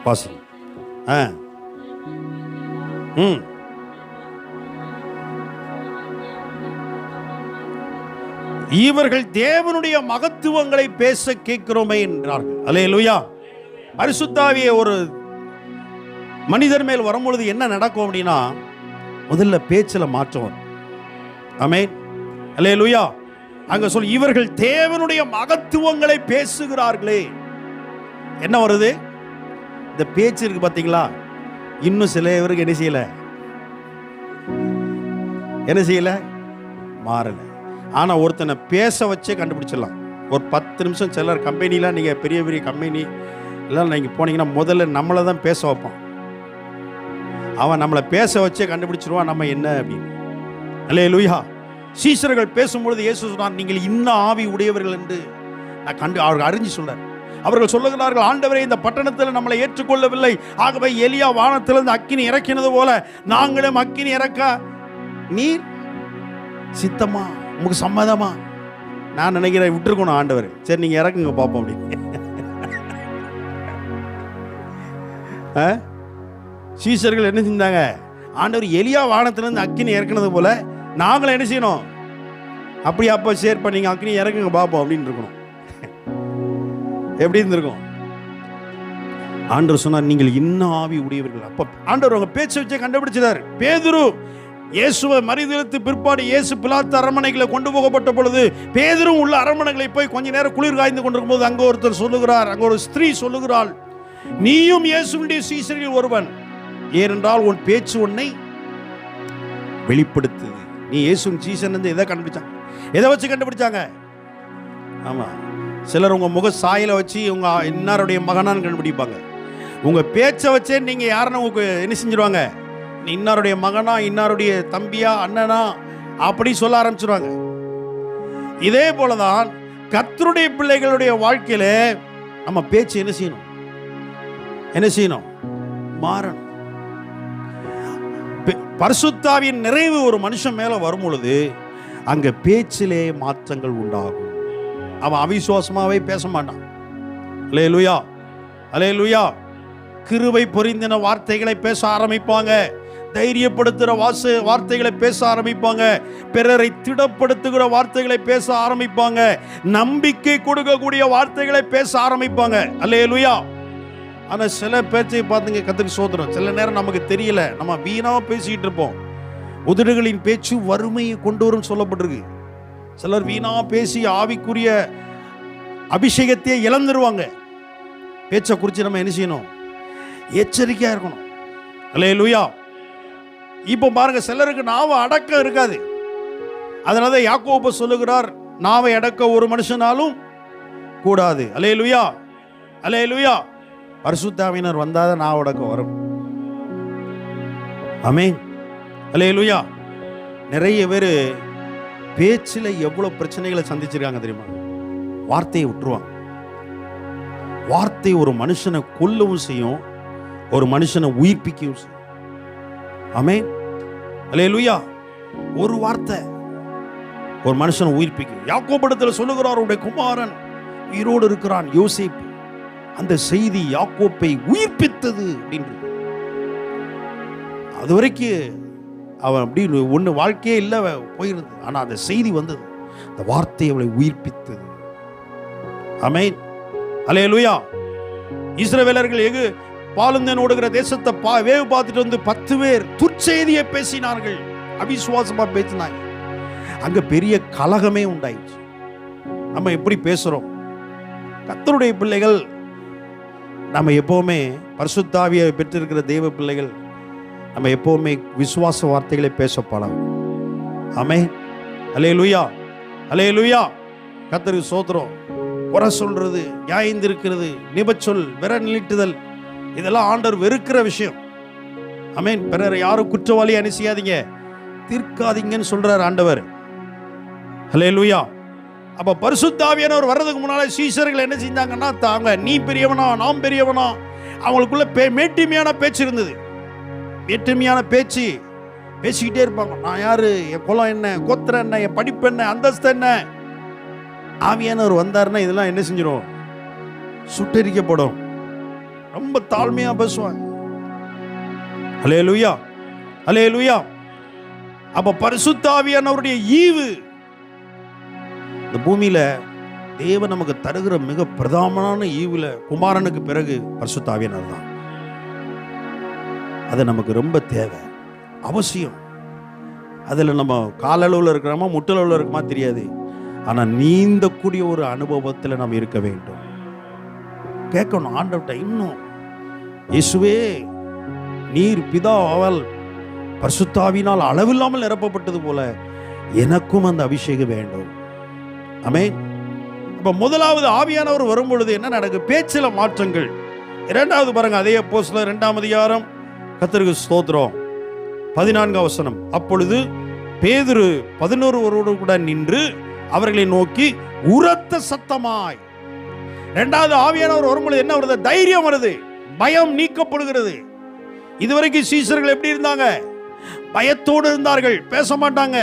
வாசி. இவர்கள் தேவனுடைய மகத்துவங்களை பேச கேட்கிறோமே என்றார்கள். அல்லேலூயா. பரிசுத்தாவிய ஒரு மனிதர் மேல் வரும்பொழுது என்ன நடக்கும் அப்படின்னா, முதல்ல பேச்சில் மாற்றம் வரும். ஆமென். அல்லேலூயா. அங்க சொல், இவர்கள் தேவனுடைய மகத்துவங்களை பேசுகிறார்களே. என்ன வருது? இந்த பேச்சு இருக்கு பார்த்தீங்களா, இன்னும் சில பேருக்கு என்ன செய்யல மாறல. ஆனா ஒருத்தனை பேச வச்சே கண்டுபிடிச்சிடலாம். ஒரு 10 நிமிஷம் சிலர் கம்பெனிலாம், நீங்க பெரிய பெரிய கம்பெனி எல்லாம் நீங்க போனீங்கன்னா முதல்ல நம்மளை தான் பேச வைப்பான். அவன் நம்மளை பேச வச்சே கண்டுபிடிச்சிருவான் நம்ம என்ன அப்படின்னு. அல்லேலூயா. சீஷர்கள் பேசும்பொழுது இயேசு சொன்னார், நீங்கள் இன்னும் ஆவி உடையவர்கள் என்று அவர்கள் அறிஞ்சு சொன்னார். அவர்கள் சொல்லுகிறார்கள், ஆண்டவரே இந்த பட்டணத்தில் நம்மளை ஏற்றுக்கொள்ளவில்லை, ஆகவே எலியா வானத்திலிருந்து அக்கினி இறக்கினது போல நாங்களும் அக்கினி இறக்க நீர் சித்தமா, உங்களுக்கு சம்மதமா? நான் நினைக்கிறேன் விட்டுருக்கணும் ஆண்டவர், சரி நீங்க இறக்குங்க பார்ப்போம் அப்படின்னு. சீஷர்கள் என்ன செஞ்சாங்க? ஆண்டவர் எலியா வானத்திலிருந்து அக்கினி இறக்குனது போல நாங்களும் என்ன செய்யணும்? அப்படி அப்போ ஷேர் பண்ணீங்க, அக்கினி இறக்குங்க பார்ப்போம் அப்படின்னு இருக்கணும். எப்படி இருந்திருக்கும்? ஆண்டவர் சொன்னார், நீங்கள் இன்னும் ஆவி உடையவர்கள். அப்ப ஆண்டவர் அவங்க பேச்சை வச்சே கண்டுபிடிச்சார். பேதுரு இயேசுவை மரிதெழுத்து பிற்பாடு இயேசு பிலாத்து அரண்மனைகளை கொண்டு போகப்பட்ட பொழுது பேதுரும் உள்ள அரண்மனைகளை போய் கொஞ்ச நேரம் குளிர் காய்ந்து கொண்டிருக்கும் போது அங்க ஒருத்தர் சொல்லுகிறார், அங்க ஒரு ஸ்திரீ சொல்லுகிறாள், நீயும் இயேசுவினுடைய சீஷரில் ஒருவன், ஏனென்றால் உன் பேச்சு உன்னை வெளிப்படுத்துது. நீ இயேசுவின் சீஷன். எதை கண்டுபிடிச்சாங்க? எதை வச்சு கண்டுபிடிச்சாங்க? ஆமா, சிலர் உங்க முக சாயலை வச்சு உங்க இன்னாருடைய மகனான்னு கண்டுபிடிப்பாங்க. உங்க பேச்சை வச்சே நீங்க யாருன்னு உங்களுக்கு என்ன செஞ்சிருவாங்க? இன்னாருடைய மகனா, இன்னாருடைய தம்பியா, அண்ணனா அப்படி சொல்ல ஆரம்பிச்சிருவாங்க. இதே போலதான் கர்த்தருடைய பிள்ளைகளுடைய வாழ்க்கையில நம்ம பேச்சு என்ன செய்யணும்? மாறணும். பரிசுத்தாவின் நிறைவு ஒரு மனுஷன் மேல வரும் பொழுது அங்க பேச்சிலே மாற்றங்கள் உண்டாகும். அவன் அவிசுவாசமாவே பேச மாட்டான். அல்லேலூயா, அல்லேலூயா. கிருபை பொரிந்தின வார்த்தைகளை பேச ஆரம்பிப்பாங்க. தைரியப்படுத்துகிற வார்த்தைகளை பேச ஆரம்பிப்பாங்க. பிறரை திடப்படுத்துகிற வார்த்தைகளை பேச ஆரம்பிப்பாங்க. நம்பிக்கை கொடுக்கக்கூடிய வார்த்தைகளை பேச ஆரம்பிப்பாங்க. அல்லேலூயா. ஆனா சில பேச்சை பார்த்துங்க, கர்த்தருக்கு ஸ்தோத்திரம், சில நேரம் நமக்கு தெரியல, நம்ம வீணா பேசிட்டு இருப்போம். உதடுகளின் பேச்சு வறுமையை கொண்டு வரும் சொல்லப்பட்டிருக்கு. சிலர் வீணா பேசி ஆவிக்குரிய அபிஷேகத்தையே இழந்துருவாங்க. பேச்சை குறித்து நம்ம என்ன செய்யணும்? எச்சரிக்கையா இருக்கணும். அல்லேலூயா. இப்போ பாருங்க, சிலருக்கு நாவை அடக்கம் இருக்காது. அதனால யாக்கோபு சொல்லுகிறார், நாவை அடக்க ஒரு மனுஷனாலும் கூடாது. அல்லேலூயா, அல்லேலூயா. பரிசுத்தாவினர் வந்தாதான் நாவை அடக்கம் வரும். ஆமென், அல்லேலூயா. நிறைய பேர் பேச்சில் எவ்வளவு பிரச்சனைகளை சந்திச்சிருக்காங்க தெரியுமா? வார்த்தையை விட்டுருவாங்க. வார்த்தை ஒரு மனுஷனை கொல்லவும் செய்யும், ஒரு மனுஷனை உயிர்ப்பிக்கவும் செய்யும். ஆமென், அல்லேலூயா. ஒரு வார்த்தை ஒரு மனுஷனை உயிர்ப்பிக்கும். யாக்கோபிடத்தில் சொல்லுகிறார், உடைய குமாரன் உயிரோடு இருக்கிறான், யோசேப்பு. அந்த செய்தி யாக்கோப்பை உயிர்ப்பித்தது அப்படின்னு. அது வரைக்கும் அவன் அப்படி ஒன்று வாழ்க்கையே இல்லை போயிருந்தது. ஆனால் அந்த செய்தி வந்தது, அந்த வார்த்தை அவளை உயிர்ப்பித்தது. ஆமென், அல்லேலூயா. இஸ்ரவேலர்கள் எகு பாலுந்தேன் ஓடுகிற தேசத்தை வேவு பார்த்துட்டு வந்து 10 பேர் துர்ச்செய்தியை பேசினார்கள், அவிசுவாசமா பேசினாங்க. அங்க பெரிய கலகமே உண்டாயிடுச்சு. நம்ம எப்படி பேசுறோம்? கர்த்தருடைய பிள்ளைகள் நம்ம எப்பவுமே பரிசுத்த ஆவியை பெற்றிருக்கிற தேவ பிள்ளைகள் நம்ம எப்பவுமே விசுவாச வார்த்தைகளை பேச பழகும். ஆமென். அல்லேலூயா, அல்லேலூயா. கர்த்தருக்கு ஸ்தோத்திரம். குறை சொல்றது, நியாயந்திருக்கிறது, நிபச்சொல், விரல் நீட்டுதல், இதெல்லாம் ஆண்டவர் வெறுக்கிற விஷயம். ஆமென். பிறரை யாரும் குற்றவாளி அனுசியாதீங்க, தீர்க்காதீங்கன்னு சொல்றார் ஆண்டவர். அல்லேலூயா. அப்ப பரிசுத்த ஆவியானவர் வர்றதுக்கு முன்னால சீஷர்கள் என்ன செஞ்சாங்கன்னா, தாங்க நீ பெரியவனா நாம் பெரியவனா, அவங்களுக்குள்ள மேட்டிமையான பேச்சு இருந்தது. மேட்டிமையான பேச்சு பேசிக்கிட்டே இருப்பாங்க. நான் யாரு, என் குலம் என்ன, கோத்திரம் என்ன, என் படிப்பு என்ன, அந்தஸ்து என்ன. ஆவியானவர் வந்தாருன்னா இதெல்லாம் என்ன செஞ்சிடும், சுட்டரிக்கப்படும். ரொம்ப தாழ்மையா பேசுவாங்க. அல்லேலூயா, அல்லேலூயா. அப்ப பரிசுத்த ஆவியானவருடைய ஈவு இந்த பூமியில தேவன் நமக்கு தருகிற மிக பிரதானமான ஈவுல குமாரனுக்கு பிறகு பரிசுத்த ஆவியானவர் தான். அது நமக்கு ரொம்ப தேவை, அவசியம். அதில் நம்ம காலளவில் இருக்கிறோமா முட்டளவில் இருக்குமா தெரியாது, ஆனால் நீந்தக்கூடிய ஒரு அனுபவத்தில் நாம் இருக்க வேண்டும். கேட்கணும் ஆண்டவர்கிட்ட, இன்னும் இயேசுவே நீர் பிதாவால் பரிசுத்த ஆவியினால் அளவில்லாமல் நிரப்பப்பட்டது போல எனக்கும் அந்த அபிஷேகம் வேண்டும். ஆமென். அப்ப முதலாவது ஆவியானவர் வரும்பொழுது என்ன நடக்குது, பேச்சில மாற்றங்கள். இரண்டாவது பாருங்க, அதே அப்போஸ்தலர் 2ஆம் அதிகாரம், கர்த்தருக்கு ஸ்தோத்திரம், 14ஆம் வசனம். அப்பொழுது பேதுரு 11 கூட நின்று அவர்களை நோக்கி உரத்த சத்தமாய். இரண்டாவது ஆவியானவர் வரும்பொழுது என்ன வருது, தைரியம் வருது, பயம் நீக்கப்படுகிறது. இதுவரைக்கும் சீஷர்கள் எப்படி இருந்தாங்க, பயத்தோடு இருந்தார்கள், பேச மாட்டாங்க.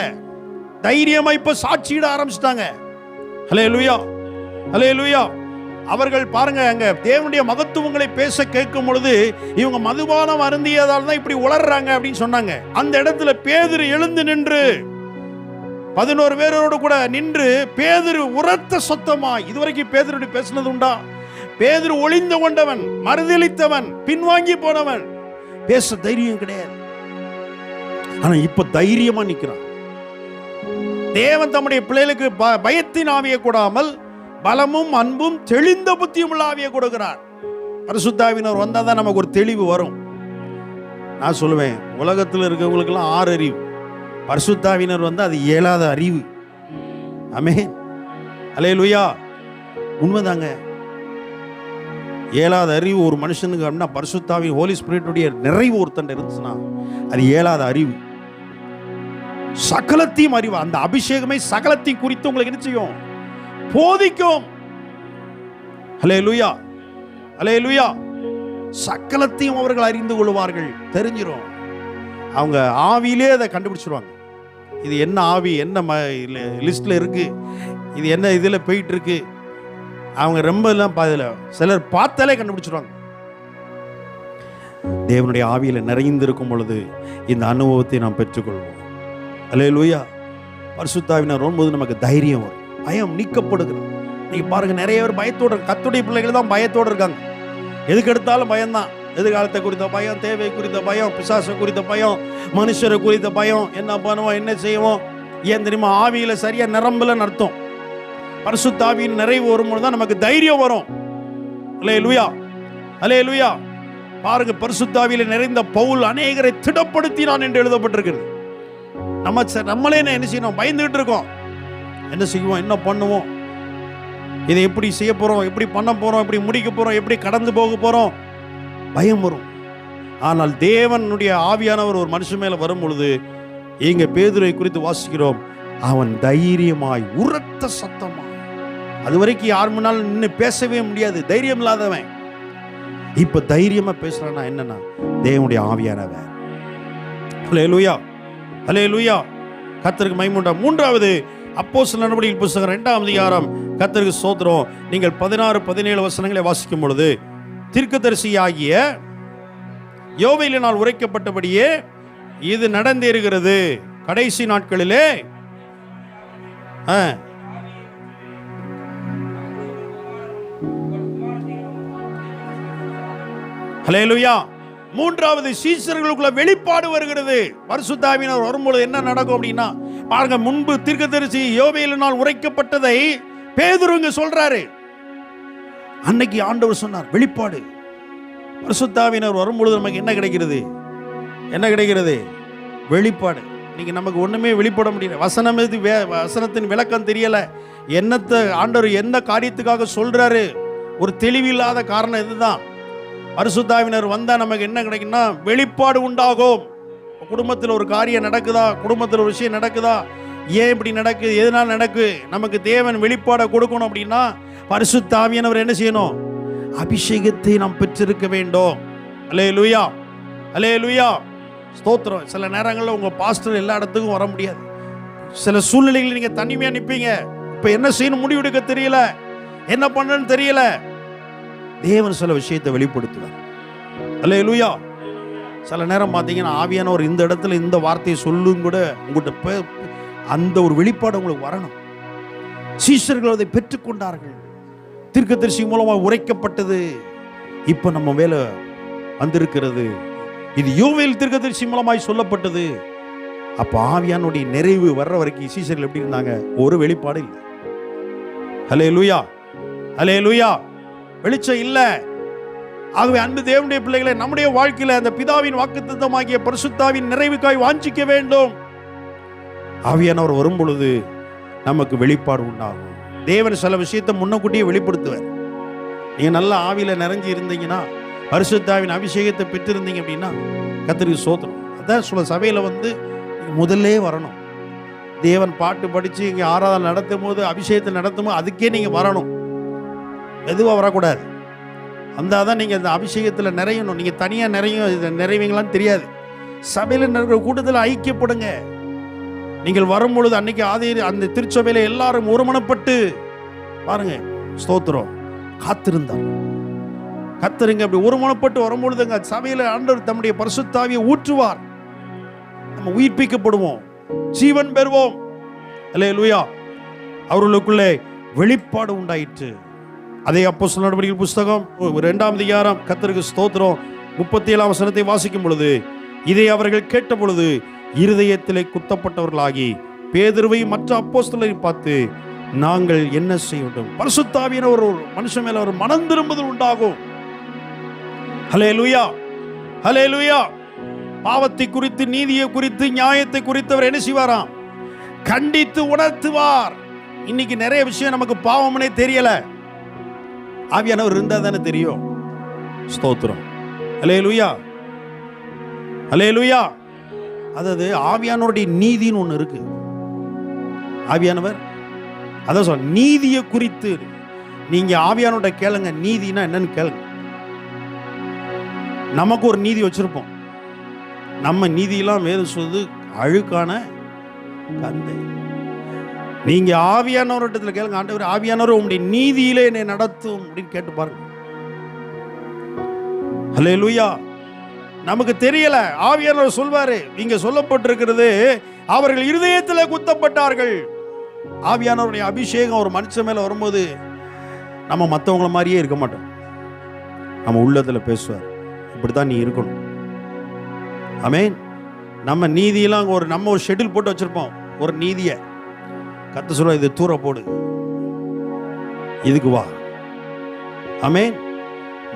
தைரியமா இப்ப சாட்சியிட ஆரம்பிச்சிட்டாங்க. அல்லேலூயா, அல்லேலூயா. அவர்கள் பாருங்க, அங்க தேவனுடைய மகத்துவங்களை பேச கேட்கும் பொழுது இவங்க மதுபானம் அருந்தியதால் தான் இப்படி உளர்றாங்க அப்படின்னு சொன்னாங்க. அந்த இடத்துல பேதுரு எழுந்து நின்று 11 பேரோடு கூட நின்று பேதுரு உரத்த சத்தமாய். இதுவரைக்கும் பேதுரு பேசினது உண்டா? பேதுரு ஒளிந்து கொண்டவன், மறுதலித்தவன், பின்வாங்கி போனவன், பேச தைரியம் கிடையாது. ஆனா இப்ப தைரியமா நிக்கிறான். தேவன் தம்முடைய பிள்ளைகளுக்கு பயத்தின் ஆவியை கூடாமல் பலமும் அன்பும் தெளிந்த புத்தியும் உள்ள ஆவியை கொடுக்கிறார். பரிசுத்த ஆவியானவர் வந்தாதான் நமக்கு ஒரு தெளிவு வரும். நான் சொல்லுவேன், உலகத்தில் இருக்கவங்களுக்கு எல்லாம் 6 அறிவு, பரிசுத்த ஆவியானவர் வந்து அது 7வது அறிவு. ஆமென். அல்லேலூயா. உண்மைதாங்க. 7வது அறிவு ஒரு மனுஷனுக்கு அப்படின்னா பரிசுத்த ஆவி ஹோலி ஸ்பிரிட்டுடைய நிறைவு ஒருத்தன் இருந்துச்சுன்னா அது 7வது அறிவு. சகலத்தையும் அறிவு, அந்த அபிஷேகமே சகலத்தையும் குறித்து உங்களுக்கு என்ன செய்யும், போதிக்கும். அல்லேலூயா, அல்லேலூயா. சகலத்தையும் அவர்கள் அறிந்து கொள்வார்கள், தெரிஞ்சிரும். அவங்க ஆவியிலே அதை கண்டுபிடிச்சிருவாங்க. இது என்ன ஆவி, என்ன லிஸ்ட்ல இருக்கு, இது என்ன இதுல போயிட்டு இருக்கு. அவங்க ரொம்ப எல்லாம் சிலர் பார்த்தாலே கண்டுபிடிச்சிருவாங்க. தேவனுடைய ஆவியில நிறைந்திருக்கும் பொழுது இந்த அனுபவத்தை நாம் பெற்றுக்கொள்வோம். அல்லேலூயா. பரிசுத்த ஆவியானவர் வரும்போது நமக்கு தைரியம் வரும், பயம் நீக்கப்படுகிறது. நீங்க பாருங்க, நிறைய பேர் பயத்தோடு, கர்த்தருடைய பிள்ளைகள் தான் பயத்தோடு இருக்காங்க. எதுக்கு எடுத்தாலும் பயம்தான். எதிர்காலத்தை குறித்த பயம், தேவை குறித்த பயம், பிசாசு குறித்த பயம், மனுஷரை குறித்த பயம். என்ன பண்ணுவோம், என்ன செய்வோம். ஏன் தெரியுமா, ஆவியில சரியா நிரம்பலன்னு அர்த்தம். பரிசுத்த ஆவியின் நிறைவு வரும்போது தான் நமக்கு தைரியம் வரும். அல்லேலூயா, அல்லேலூயா. பாருங்க, பரிசுத்த ஆவியில நிறைந்த பவுல் அநேகரை திடப்படுத்தினான் என்று எழுதப்பட்டிருக்கிறது. நம்மளே என்ன செய்யணும், பயந்துகிட்டு இருக்கோம். என்ன செய்வோம், என்ன பண்ணுவோம், இதை எப்படி செய்ய போறோம், எப்படி பண்ண போறோம், எப்படி முடிக்க போறோம், எப்படி கடந்து போக போறோம், பயம் வரும். ஆனால் தேவனுடைய ஆவியானவர் ஒரு மனுஷன் மேல வரும் பொழுது, இங்க பேதுருவை குறித்து வாசிக்கிறோம், அவன் தைரியமாய் உரத்த சத்தமாய். அது வரைக்கும் யார் முன்னால் நின்று பேசவே முடியாது, தைரியம் இல்லாதவன். இப்ப தைரியமா பேசுறானா, என்னன்னா தேவனுடைய ஆவியானவர். அல்லேலூயா, அல்லேலூயா. கர்த்தருக்கு மகிமை உண்டாகட்டும். மூன்றாவது அப்போஸ்தலர் நடபடிகள் புத்தகம் 2ஆம் அதிகாரம். கர்த்தருக்கு ஸ்தோத்திரம். நீங்கள் 16-17 வசனங்களை வாசிக்கும் பொழுது, தீர்க்கதரிசியாகிய யோவேலினால் உரைக்கப்பட்டபடியே இது நடந்தேறுகிறது. கடைசி நாட்களிலே அல்லேலூயா. மூன்றாவது சீஷர்களுக்குள்ள வெளிப்பாடு வருகிறது. பரிசுத்த ஆவியானவர் வரும்போது என்ன நடக்கும் அப்படின்னா, பாருங்க, முன்பு தீர்க்கதரிசி யோவேலினால் உரைக்கப்பட்டதை பேதுரு சொல்றாரு. அன்னைக்கு ஆண்டவர் சொன்னார் வெளிப்பாடு. பரிசுத்த ஆவியானவர் வரும்பொழுது நமக்கு என்ன கிடைக்கிறது, என்ன கிடைக்கிறது? வெளிப்பாடு. இன்னைக்கு நமக்கு ஒன்றுமே வெளிப்பட முடியல. வசனம் எது, வசனத்தின் விளக்கம் தெரியலை. என்னத்தை ஆண்டவர் என்ன காரியத்துக்காக சொல்கிறாரு, ஒரு தெளிவில்லாத காரணம் இதுதான். பரிசுத்தாவினர் வந்தால் நமக்கு என்ன கிடைக்குன்னா வெளிப்பாடு உண்டாகும். குடும்பத்தில் ஒரு காரியம் நடக்குதா, குடும்பத்தில் ஒரு விஷயம் நடக்குதா, ஏன் இப்படி நடக்குது, எதனால் நடக்கு, நமக்கு தேவன் வெளிப்பாடை கொடுக்கணும் அப்படின்னா பரிசுத்த ஆவியானவர் என்ன செய்யணும்? அபிஷேகத்தை நாம் பெற்றிருக்க வேண்டும். அல்லேலூயா, அல்லேலூயா, ஸ்தோத்திரம். சில நேரங்களில் உங்கள் பாஸ்டர் எல்லா இடத்துக்கும் வர முடியாது. சில சூழ்நிலைகளில் நீங்கள் தனிமையாக நிற்பீங்க. இப்போ என்ன செய்யணும் முடிவெடுக்க தெரியல, என்ன பண்ணணும்னு தெரியல. தேவன் சில விஷயத்தை வெளிப்படுத்துவார். அல்லேலூயா. சில நேரம் பார்த்தீங்கன்னா ஆவியானவர் இந்த இடத்துல இந்த வார்த்தையை சொல்லும் கூட உங்கள்கிட்ட அந்த ஒரு வெளிப்பாடு உங்களுக்கு வரணும். சீஷர்கள் அதை பெற்றுக்கொண்டார்கள். தீர்க்கதரிசி மூலமாக உரைக்கப்பட்டது. இப்போ நம்ம வேலை வந்திருக்கிறது. இது யோவேல் தீர்க்கதரிசி மூலமாய் சொல்லப்பட்டது. அப்போ ஆவியானுடைய நிறைவு வர்ற வரைக்கும் சீஷர்கள் எப்படி இருந்தாங்க? ஒரு வெளிப்பாடு இல்லை. ஹல்லேலூயா, ஹல்லேலூயா. வெளிச்சம் இல்லை. ஆகவே அன்பு தேவனுடைய பிள்ளைகளை, நம்முடைய வாழ்க்கையில் அந்த பிதாவின் வாக்குத்தத்தமாகிய பரிசுத்தாவின் நிறைவுக்காய் வாஞ்சிக்க வேண்டும். ஆவியானவர் வரும் பொழுது நமக்கு வெளிப்பாடு உண்டாகும். தேவன் சில விஷயத்தை முன்னக்கூட்டியே வெளிப்படுத்துவார். நீங்க நல்ல ஆவியில நிறைஞ்சி இருந்தீங்கன்னா, பரிசுத்தாவின் அபிஷேகத்தை பெற்றிருந்தீங்க அப்படின்னா கர்த்தருக்கு ஸ்தோத்திரம். அதான் சில சபையில முதல்ல வரணும். தேவன் பாட்டு படிச்சு இங்க ஆராதனை நடத்தும் போது, அபிஷேகத்தை நடத்தும் போது அதுக்கே நீங்க வரணும். எதுவாக வரக்கூடாது. அதான் நீங்கள் அந்த அபிஷேகத்தில் நிறையணும். நீங்கள் தனியாக நிறைவீங்களான்னு தெரியாது. சபையில் நிறைய கூட்டத்தில் ஐக்கியப்படுங்க. நீங்கள் வரும்பொழுது அன்னைக்கு அந்த திருச்சபையில் எல்லாரும் ஒருமனப்பட்டு பாருங்க. ஸ்தோத்திரம். காத்திருந்தார் கத்தருங்க. அப்படி ஒருமனப்பட்டு வரும்பொழுதுங்க சபையில் ஆண்டவர் தம்முடைய பரிசுத்த ஆவியை ஊற்றுவார். நம்ம உயிர்ப்பிக்கப்படுவோம், ஜீவன் பெறுவோம். அல்லேலூயா. அவர்களுக்குள்ளே வெளிப்பாடு உண்டாயிற்று. அதே அப்போஸ்தலர் நடவடிக்கைகள் புஸ்தகம் 2ஆம் அதிகாரம், கர்த்தருக்கு ஸ்தோத்திரம், 37ஆம் வசனத்தை வாசிக்கும் பொழுது, இதை அவர்கள் கேட்ட பொழுது இருதயத்திலே குத்தப்பட்டவர்களாகி பேதுருவை மற்ற அப்போஸ்தலரை பார்த்து, நாங்கள் என்ன செய்ய வேண்டும்? பரிசுத்த ஆவியானவர் ஒரு மனுஷன் மேல ஒரு மனம் திரும்புதல் உண்டாகும். ஹல்லேலூயா, ஹல்லேலூயா. பாவத்தை குறித்து, நீதியை குறித்து, நியாயத்தை குறித்து அவர் என்ன செய்வாராம்? கண்டித்து உணர்த்துவார். இன்னைக்கு நிறைய விஷயம் நமக்கு பாவம்னே தெரியல. ஆவியானவர் இருந்தா தானே தெரியும். ஸ்தோத்திரம். அல்லேலூயா, அல்லேலூயா. அதாவது ஆவியானவருடைய நீதின்னு ஒன்று இருக்கு. ஆவியானவர் அதான் சொல்ல, நீதியை குறித்து நீங்க ஆவியானவர்கிட்ட கேளுங்க. நீதினா என்னன்னு கேளுங்க. நமக்கு ஒரு நீதி வச்சிருப்போம். நம்ம நீதியெல்லாம் வேதம் சொல்லுது அழுக்கான கந்தை. நீங்க ஆவியானவரிடத்துல கேளுங்க, ஆண்டவர் ஆவியானவர் உங்களுடைய நீதியிலே என்னை நடத்தும் அப்படின்னு கேட்டு பாருங்க. ஹல்லேலூயா. நமக்கு தெரியல, ஆவியானவர் சொல்வாரு. இங்க சொல்லப்பட்டிருக்கிறது, அவர்கள் இருதயத்திலே குத்தப்பட்டார்கள். ஆவியானவருடைய அபிஷேகம் ஒரு மனுஷன் மேல வரும்போது நம்ம மற்றவங்கள மாதிரியே இருக்க மாட்டோம். நம்ம உள்ளத்துல பேசுவார். இப்படித்தான் நீ இருக்கணும். ஆமென். நம்ம நீதியெல்லாம் நம்ம ஒரு ஷெட்யூல் போட்டு வச்சிருப்போம். ஒரு நீதியை கர்த்தர் சொல்ல, இது தூர போடு, இதுக்கு வா. ஆமென்.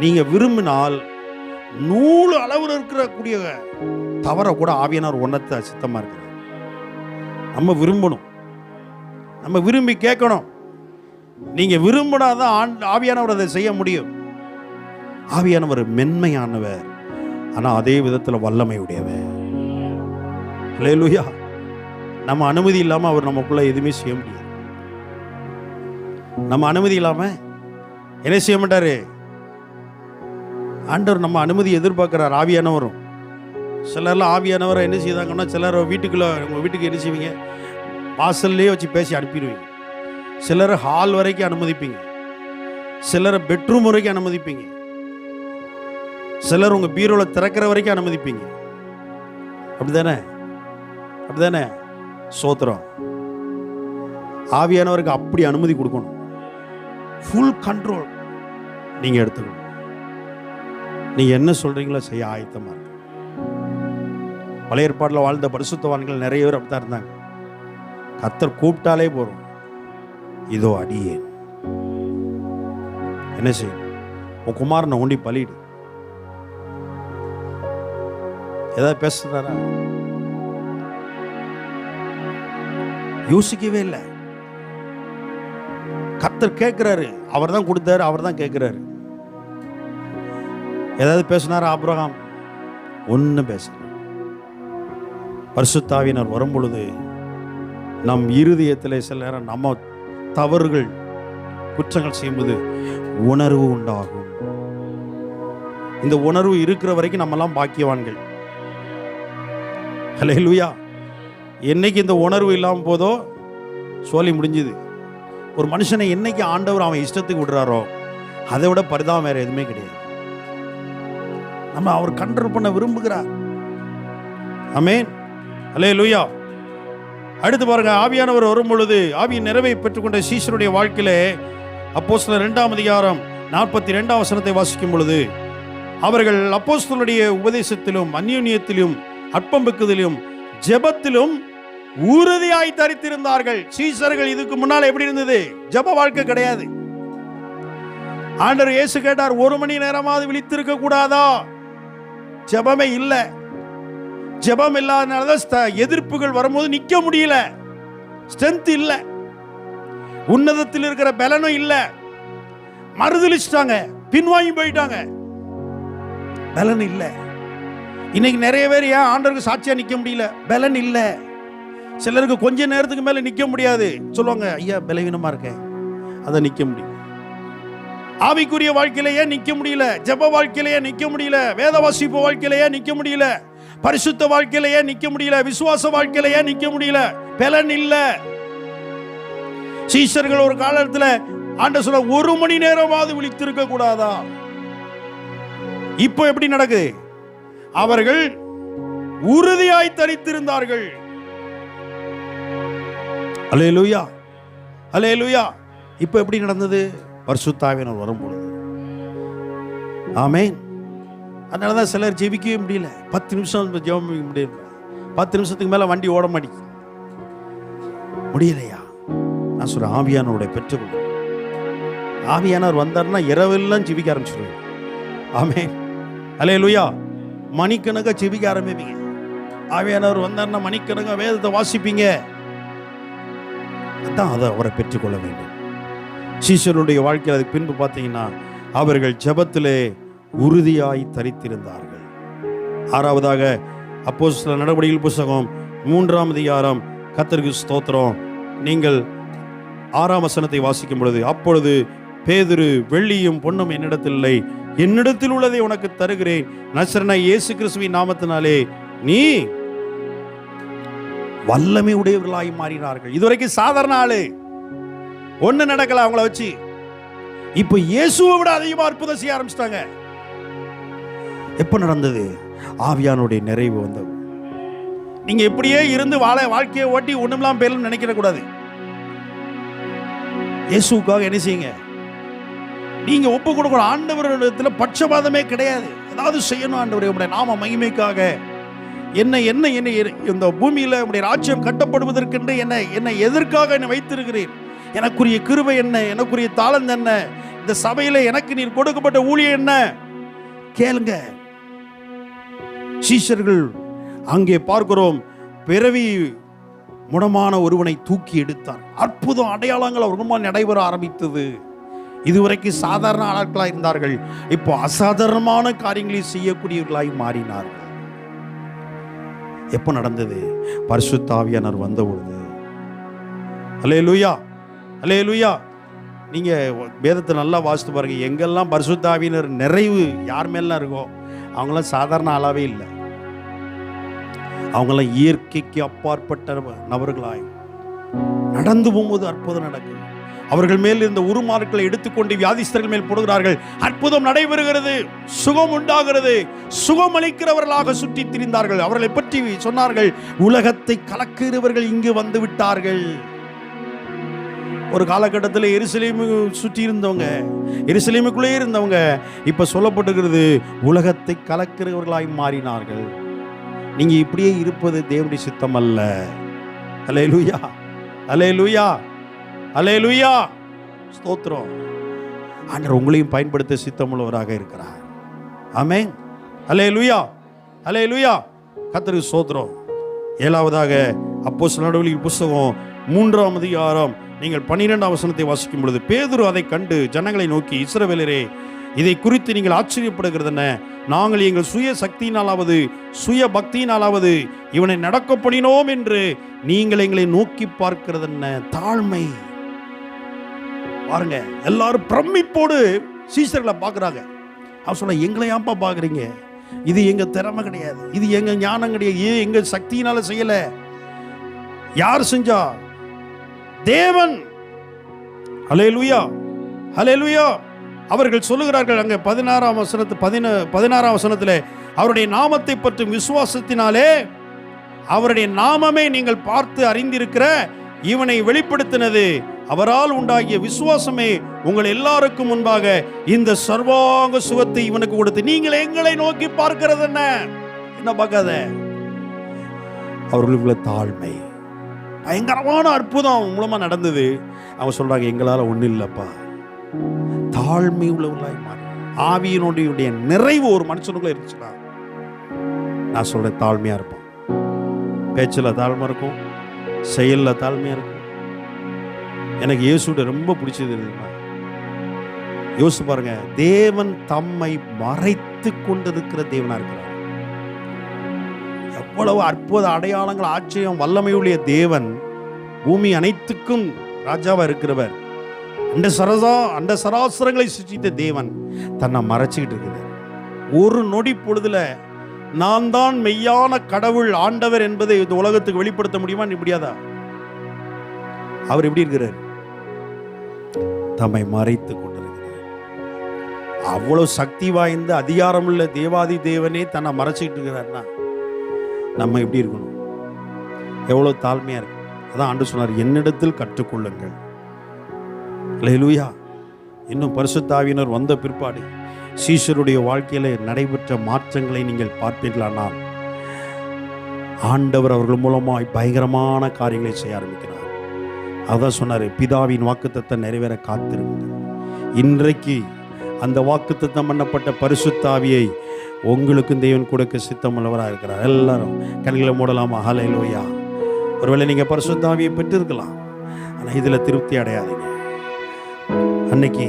நீங்க விரும்பினால் நூறு அளவில் இருக்கக்கூடிய தவற கூட ஆவியானவர் ஒன்னத்தை சித்தமா இருக்கிறார். நம்ம விரும்பணும், நம்ம விரும்பி கேட்கணும். நீங்க விரும்பினாதான் ஆவியானவர் அதை செய்ய முடியும். ஆவியானவர் மென்மையானவர், ஆனா அதே விதத்தில் வல்லமை உடையவர். ஹல்லேலூயா. நம்ம அனுமதி இல்லாம அவர் நமக்குள்ள எதுவுமே செய்ய முடியாது. நம்ம அனுமதி இல்லாம என்ன செய்ய மாட்டாரு ஆண்டவர். நம்ம அனுமதி எதிர்பார்க்கிறார் ஆவியானவரும். சிலர்லாம் ஆவியானவரை என்ன செய்தாங்கன்னா, சிலர் வீட்டுக்குள்ள, உங்க வீட்டுக்கு என்ன செய்வீங்க, வாசல்லே வச்சு பேசி அனுப்பிடுவீங்க. சிலர் ஹால் வரைக்கும் அனுமதிப்பீங்க, சிலர் பெட்ரூம் வரைக்கும் அனுமதிப்பீங்க, சிலர் உங்க பீரோல திறக்கிற வரைக்கும் அனுமதிப்பீங்க. அப்படிதானே? அப்படிதானே? சோத்திரம். ஆவியானவருக்கு அப்படி அனுமதி கொடுக்கணும். ஃபுல் கண்ட்ரோல் நீங்க எடுத்துக்கணும். நீங்க என்ன சொல்றீங்களோ செய்ய ஆயத்தமா இருக்கு. பழைய ஏற்பாட்டில் வாழ்ந்த பரிசுத்தவான்கள் நிறைய பேர் அப்படித்தான் இருந்தாங்க. கர்த்தர் கூப்பிட்டாலே போறோம், இதோ அடியே, என்ன செய்யும், உன் குமாரனை ஒண்டி பலியிடு. ஏதாவது பேசுறாரா? யோசிக்கவே இல்லை. கர்த்தர் கேட்கிறாரு, அவர் தான் கொடுத்தாரு, அவர் தான் கேட்கிறாரு. ஏதாவது பேசினாரா ஆபிரகாம்? ஒன்னும் பேசல. பரிசுத்த ஆவியானவர் வரும் பொழுது நம் இருதயத்தில் சில நேரம் நம்ம தவறுகள் குற்றங்கள் செய்யும்போது உணர்வு உண்டாகும். இந்த உணர்வு இருக்கிற வரைக்கும் நம்மெல்லாம் பாக்கியவான்கள். ஹல்லேலூயா. என்னைக்கு இந்த உணர்வு இல்லாமல் போதோ சொல்லி முடிஞ்சுது. ஒரு மனுஷனை என்னைக்கு ஆண்டவர் அவன் இஷ்டத்துக்கு விடுறாரோ அதை விட பரிதாபம் வேற எதுவுமே கிடையாது. நம்ம அவர் கண்ட்ரோல் பண்ண விரும்புகிறார். ஆமென். ஹல்லேலூயா. அடுத்து பாருங்க, ஆவியானவர் வரும் பொழுது ஆவியின் நிறைவை பெற்றுக்கொண்ட சீஷருடைய வாழ்க்கையிலே அப்போஸ்தலர் 2ஆம் அதிகாரம் 42ஆம் வசனத்தை வாசிக்கும் பொழுது, அவர்கள் அப்போஸ்தலருடைய உபதேசத்திலும் அந்யோன்யத்திலும் அற்பம்பக்குதலிலும் ஜெபத்திலும் உறுதியாய் தரித்திருந்தார்கள். சீஷர்கள் இதுக்கு முன்னால் எப்படி இருந்தது? ஜெப வாழ்க்கை கிடையாது. ஆண்டவர் இயேசு கேட்டார், 1 மணி நேரமாவது விழித்திருக்க கூடாதா? ஜெபமே இல்லை. ஜெபம் இல்லாதனாலதான் எதிர்ப்புகள் வரும்போது நிக்க முடியல. ஸ்ட்ரென்த் இல்லை, உன்னதத்தில் இருக்கிற பலனும் இல்லை. மறுதலிச்சிட்டாங்க, பின்வாங்கி போயிட்டாங்க, பலன் இல்லை. இன்னைக்கு நிறைய பேர் ஏன் ஆண்டவருக்கு சாட்சியா நிக்க முடியல? பலன் இல்லை. சிலருக்கு கொஞ்ச நேரத்துக்கு மேல நிக்க முடியாது. சொல்லுவாங்க, ஐயா பலவீனமா இருக்கேன், அதை நிக்க முடியும். ஆவிக்குரிய வாழ்க்கையிலேயே நிக்க முடியல, ஜெப வாழ்க்கையிலேயே நிக்க முடியல, வேத வாசிப்பு வாழ்க்கையிலேயே நிக்க முடியல, பரிசுத்த வாழ்க்கையிலேயே நிக்க முடியல, விசுவாச வாழ்க்கையிலேயே நிக்க முடியல, பலன் இல்ல. சீஷர்கள் ஒரு காலத்துல ஆண்டவர் சொல்ல 1 மணி நேரமாவது விழித்திருக்க கூடாதா? இப்போ எப்படி நடக்குது? அவர்கள் உறுதியாய் தரித்திருந்தார்கள். அல்லேலூயா, அல்லேலூயா. இப்போ எப்படி நடந்தது? பரிசுத்த ஆவியானவர் வரும் பொழுது. ஆமென். அதனால தான் சிலர் ஜெபிக்கவே முடியல. 10 நிமிஷம் ஜெபம் முடியல. 10 நிமிஷத்துக்கு மேலே வண்டி ஓட முடியலையா? நான் சொல்றேன், ஆவியானவருடைய பெற்றுக்கொள்ள. ஆவியானவர் வந்தார்னா இரவெல்லாம் ஜெபிக்க ஆரம்பிச்சிருவாங்க. ஆமென். அல்லேலூயா. மணிக்கணக்காக ஜெபிக்க ஆரம்பிப்பீங்க. ஆவியானவர் வந்தார்னா மணிக்கணக்காக வேதத்தை வாசிப்பீங்க. அதான் அதை அவரை பெற்றுக்கொள்ள வேண்டும். சீஷருடைய வாழ்க்கையில் அதுக்கு பின்பு பார்த்தீங்கன்னா, அவர்கள் ஜெபத்திலே உறுதியாய் தரித்திருந்தார்கள். 6வதாக அப்போஸ்தலர் நடவடிக்கைகள் புத்தகம் 3ஆம் அதிகாரம். கர்த்தருக்கு ஸ்தோத்திரம். நீங்கள் 6ஆம் வசனத்தை வாசிக்கும் பொழுது, அப்பொழுது பேதுரு, வெள்ளியும் பொன்னும் என்னிடத்தில் இல்லை, என்னிடத்தில் உள்ளதை உனக்கு தருகிறேன், நசரேயனாகிய இயேசு கிறிஸ்துவின் நாமத்தினாலே நீ வல்லமை உடையவர்களாய் மாறினார்கள். இதுவரைக்கும் சாதாரண ஆளு, ஒண்ணு நடக்கல அவங்கள வச்சு. இப்ப இயேசுவை விட அதிகமா அற்புதம் செய்ய ஆரம்பிச்சிட்டாங்க. எப்ப நடந்தது? ஆவியானுடைய நிறைவு வந்தது. நீங்க எப்படியே இருந்து வாழ்க்கையை ஓட்டி ஒண்ணுமில்லாம் பேரும் நினைக்கிற கூடாது. இயேசுக்காக என்ன செய்யுங்க? நீங்க ஒப்பு கொடுக்கணும். ஆண்டவரிடத்துல பட்சபாதமே கிடையாது. ஏதாவது செய்யணும் ஆண்டவரே, உங்களுடைய நாம மகிமைக்காக. என்ன என்ன என்ன இந்த பூமியில உங்களுடைய ராஜ்யம் கட்டப்படுவதற்கென்று என்ன எதற்காக என்னை வைத்திருக்கிறீர்? எனக்குரிய கிருபை என்ன? எனக்குரிய தாளந்து என்ன? இந்த சபையில எனக்கு நீர் கொடுக்கப்பட்ட ஊழியம் என்ன? கேளுங்க. சீஷர்கள் அங்கே பார்க்கிறோம், பிறவி முடமான ஒருவனை தூக்கி எடுத்தார். அற்புதம், அடையாளங்கள் அவர்கள் நடைபெற ஆரம்பித்தது. இதுவரைக்கும் சாதாரண ஆட்களாக இருந்தார்கள், இப்போ அசாதாரணமான காரியங்களை செய்யக்கூடியவர்களாய் மாறினார்கள். எப்போ நடந்தது? பரிசுத்த ஆவியானவர் வந்த பொழுது. அல்லேலூயா, அல்லேலூயா. நீங்க வேதத்தை நல்லா வாசித்து பாருங்க. எங்கெல்லாம் பரிசுத்த ஆவியானவர் நிறைவு யார் மேலாம் இருக்கோ அவங்களாம் சாதாரண ஆளாவே இல்லை. அவங்களாம் இயற்கைக்கு அப்பாற்பட்ட நபர்களாய் நடந்து போகும்போது அற்புதம் நடக்குது. அவர்கள் மேல் இருந்த உருமாறுகளை எடுத்துக்கொண்டு வியாதிஸ்தர்கள் மேல் போடுகிறார்கள். அற்புதம் நடைபெறுகிறது, சுகம் உண்டாகிறது. சுகம் அளிக்கிறவர்களாக சுற்றி திரிந்தார்கள். அவர்களை பற்றி சொன்னார்கள், உலகத்தை கலக்குகிறவர்கள் இங்கு வந்து விட்டார்கள். ஒரு காலகட்டத்தில் எருசலேமை சுற்றி இருந்தவங்க, எருசலேமுக்குள்ளே இருந்தவங்க இப்ப சொல்லப்பட்டிருக்கிறது, உலகத்தை கலக்கிறவர்களாய் மாறினார்கள். நீங்க இப்படியே இருப்பது தேவனுடைய சித்தம் அல்ல. அல்லேலூயா, அல்லேலூயா, அல்லேலூயா. ஸ்தோத்திரம். ஆண்டவர் உங்களையும் பயன்படுத்த சித்தமுள்ளவராக இருக்கிறார். ஆமென். அல்லேலூயா, அல்லேலூயா. கர்த்தருக்கு ஸ்தோத்திரம். ஏழாவதாக அப்போஸ்தலர் நடவடிக்கைகள் புஸ்தகம் 3ஆம் அதிகாரம் நீங்கள் 12ஆம் வசனத்தை வாசிக்கும் பொழுது, பேதுரு அதை கண்டு ஜனங்களை நோக்கி, இஸ்ரவேலரே, இதை குறித்து நீங்கள் ஆச்சரியப்படுகிறது என்ன? நாங்கள் எங்கள் சுய சக்தியினாலாவது சுய பக்தியினாலாவது இவனை நடக்க பண்ணினோம் என்று நீங்கள் எங்களை நோக்கி பார்க்கிறது என்ன? தாழ்மை பாருங்க. எல்லாரும் பிரமிப்போடு சீசர்களை பார்க்குறாங்க. அவர் சொன்ன, எங்களை ஏன்பா பார்க்குறீங்க? இது எங்க திறமை கிடையாது, இது எங்க ஞானம் கிடையாது, இது எங்க சக்தியினால செய்யல. யார் செஞ்சா? தேவன். ஹல்லேலூயா, ஹல்லேலூயா. அவர்கள் சொல்லுகிறார்கள் அங்கே 16ஆம் வசனத்தில், அவருடைய நாமத்தை பற்றும் விசுவாசத்தினாலே அவருடைய நாமமே நீங்கள் பார்த்து அறிந்திருக்கிற இவனை வெளிப்படுத்தினது, அவரால் உண்டாகிய விசுவாசமே உங்கள் எல்லாருக்கும் முன்பாக இந்த சர்வாங்க சுகத்தை இவனுக்கு கொடுத்து நீங்கள் எங்களை நோக்கி பார்க்கிறது என்ன பார்க்காத? அவர்களுக்குள்ள தாழ்மை, பயங்கரமான அற்புதம் மூலமா நடந்தது. அவங்க சொல்றாங்க, எங்களால ஒன்றும் இல்லப்பா. தாழ்மை உள்ளவர்களாய் மாறி ஆவியினுடைய நிறைவு ஒரு மனுஷனுக்குள்ள இருந்துச்சுன்னா, நான் சொல்றேன், தாழ்மையா இருப்பான். பேச்சில் தாழ்மை இருக்கும், செயல்ல தாழ்மையா இருக்கும். எனக்கு இயேசுட ரொம்ப பிடிச்சது இருக்குமா, யோசிச்சு பாருங்க. தேவன் தம்மை மறைத்து கொண்டிருக்கிற தேவனா இருக்கிறார். எவ்வளவு அற்புத அடையாளங்கள், ஆச்சரியம், வல்லமையுடைய தேவன், பூமி அனைத்துக்கும் ராஜாவா இருக்கிறவர், அந்த சராசரங்களை சிருஷ்டித்த தேவன் தன்னை மறைச்சிக்கிட்டு இருக்கிறார். ஒரு நொடி பொழுதுல நான் தான் மெய்யான கடவுள் ஆண்டவர் என்பதை இந்த உலகத்துக்கு வெளிப்படுத்த முடியுமா? முடியாதா? அவர் எப்படி இருக்கிறார்? தம்மை மறைத்து கொண்டிருக்கிறார். அவ்வளவு சக்தி வாய்ந்த அதிகாரமுள்ள தேவாதி தேவனே தன்னை மறைச்சிக்கிட்டு இருக்கிறார்னா நம்ம எப்படி இருக்கணும்? எவ்வளவு தாழ்மையா இருக்கு. அதான் ஆண்டவர் சொன்னார், என்னிடத்தில் கற்றுக்கொள்ளுங்கள். அல்லேலூயா. இன்னும் பரிசுத்த ஆவியானவர் வந்த பிற்பாடு சீஷருடைய வாழ்க்கையில நடைபெற்ற மாற்றங்களை நீங்கள் பார்ப்பீர்களானால், ஆண்டவர் அவர்கள் மூலமாய் பயங்கரமான காரியங்களை செய்ய ஆரம்பிக்கிறார். அதான் சொன்னார், பிதாவின் வாக்குத்தத்தம் நிறைவேற காத்திருங்கள். இன்றைக்கு அந்த வாக்குத்தத்தம் பண்ணப்பட்ட பரிசுத்த ஆவியை உங்களுக்கும் தேவன் கொடுக்க சித்தமுள்ளவராக இருக்கிறார். எல்லாரும் கண்களை மூடலாமா? ஹல்லேலூயா. ஒருவேளை நீங்க பரிசுத்த ஆவியை பெற்றிருக்கலாம், ஆனால் இதில் திருப்தி அடையாதீங்க. அன்னைக்கு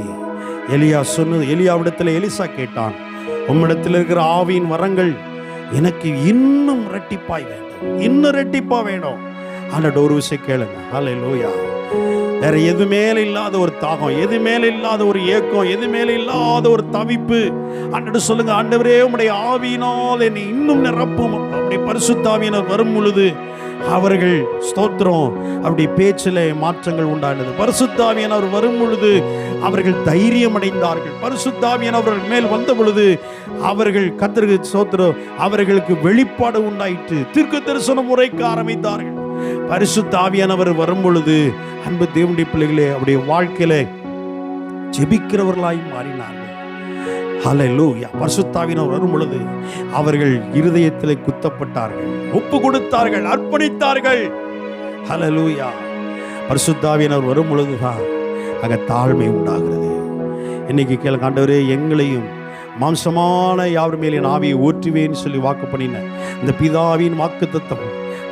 எலியா சொன்னது, எலியாவிடத்தில் எலிசா கேட்டான், உம்மிடத்தில் இருக்கிற ஆவியின் வரங்கள் எனக்கு இன்னும் இரட்டிப்பாய் வேண்டும், இன்னும் இரட்டிப்பா வேணும். ஆண்டவர்ட்ட ஒரு விஷயம் கேளுங்க. ஹல்லேலூயா. வேற எது மேல இல்லாத ஒரு தாகம், எது மேல இல்லாத ஒரு ஏக்கம், எது மேல இல்லாத ஒரு தவிப்பு, ஆண்டவர்ட்ட சொல்லுங்க, ஆண்டவரே உம்முடைய ஆவியினால் என்னை இன்னும் நிரப்பும். அப்படி பரிசுத்த ஆவியினர் வரும் பொழுது அவர்கள் ஸ்தோத்திரம், அப்படி பேச்சில் மாற்றங்கள் உண்டானது. பரிசுத்த ஆவியானவர் வரும் பொழுது அவர்கள் தைரியம் அடைந்தார்கள். பரிசுத்த ஆவியானவர் மேல் வந்த பொழுது அவர்கள் கர்த்தருக்கு ஸ்தோத்திரம், அவர்களுக்கு வெளிப்பாடு உண்டாயிற்று, தீர்க்க தரிசனம் உரைக்க ஆரம்பித்தார்கள். பரிசுத்த ஆவியானவர் வரும் பொழுது அன்பு தேவனுடைய பிள்ளைகளே, அவருடைய வாழ்க்கையில ஜெபிக்கிறவர்களாய் மாறினார்கள். ஹல்லேலூயா. பரிசுத்த ஆவியானவர் வரும் பொழுது அவர்கள் இருதயத்திலே குத்தப்பட்டார்கள், ஒப்பு கொடுத்தார்கள், அர்ப்பணித்தார்கள். ஹல்லேலூயா. பரிசுத்த ஆவியானவர் வரும் பொழுதுதான் அங்க தாழ்மை உண்டாகிறது. இன்னைக்கு கேளுங்க, ஆண்டவரே எங்களையும் மாம்சமான யாவர் மேலே என் ஆவியை ஊற்றுவேன்னு சொல்லி வாக்கு பண்ணின இந்த பிதாவின் வாக்குத்தத்தம்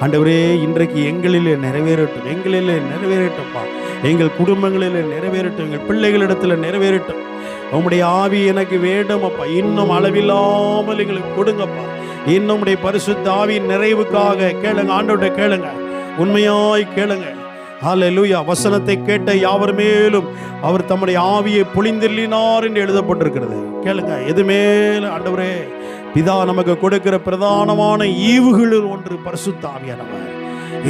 ஆண்டவரே இன்றைக்கு எங்களிலே நிறைவேறட்டும், எங்களிலே நிறைவேறட்டும்ப்பா, எங்கள் குடும்பங்களிலே நிறைவேறட்டும், எங்கள் பிள்ளைகளிடத்தில் நிறைவேறட்டும். உம்முடைய ஆவி எனக்கு வேண்டும் அப்பா, இன்னும் அளவில்லாமல் எங்களுக்கு கொடுங்கப்பா. இன்னும் உடைய பரிசுத்த ஆவியின் நிறைவுக்காக கேளுங்க, ஆண்டவர்கிட்ட கேளுங்க, உண்மையாய் கேளுங்க. ஹல்லேலூயா. வசனத்தை கேட்ட யாவர் மேலும் அவர் தம்முடைய ஆவியை பொழிந்தள்ளினார் என்று எழுதப்பட்டிருக்கிறது. கேளுங்க, எது மேல ஆண்டவரே பிதா நமக்கு கொடுக்கிற பிரதானமான ஈவுகளில் ஒன்று பரிசுத்த ஆவியானவர்.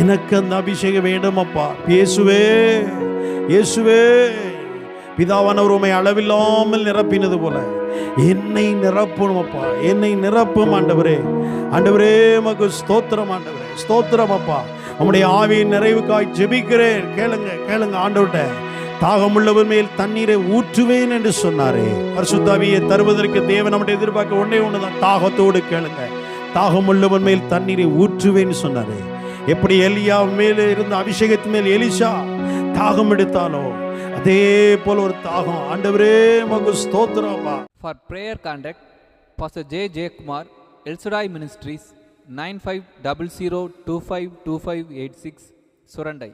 எனக்கு அந்த அபிஷேகம் வேண்டும் அப்பா. இயேசுவே, இயேசுவே, பிதாவானவர் உம்மை அளவில்லாமல் நிரப்பினது போல என்னை நிரப்பும் அப்பா, என்னை நிரப்பும் ஆண்டவரே. ஆண்டவரே உமக்கு ஸ்தோத்திரம், ஆண்டவரே ஸ்தோத்திரம் அப்பா. உம்முடைய ஆவியின் நிறைவுக்காய் ஜெபிக்கிறேன். கேளுங்க, கேளுங்க ஆண்டவர்கிட்ட. தாகமுள்ளவர் மேல் தண்ணீரை ஊற்றுவேன் என்று சொன்னாரே. பரிசுத்த ஆவியை தருவதற்கு தேவன் நம்முடைய எதிர்பார்க்க ஒன்றே ஒண்ணுதான், தாகத்தோடு கேளுங்க. தாகமுள்ளவர் மேல் தண்ணீரை ஊற்றுவேன்னு சொன்னாரே. எப்படி எலியா மேலே இருந்த அபிஷேகத்தின் மேல் எலிசா தாகம் எடுத்தாலோ அதே போல ஒரு தாகம். ஆண்டவரே உமக்கு ஸ்தோத்திரம். For prayer contact Pastor J. Kumar, El Shaddai Ministries, 9500252586 Surandai.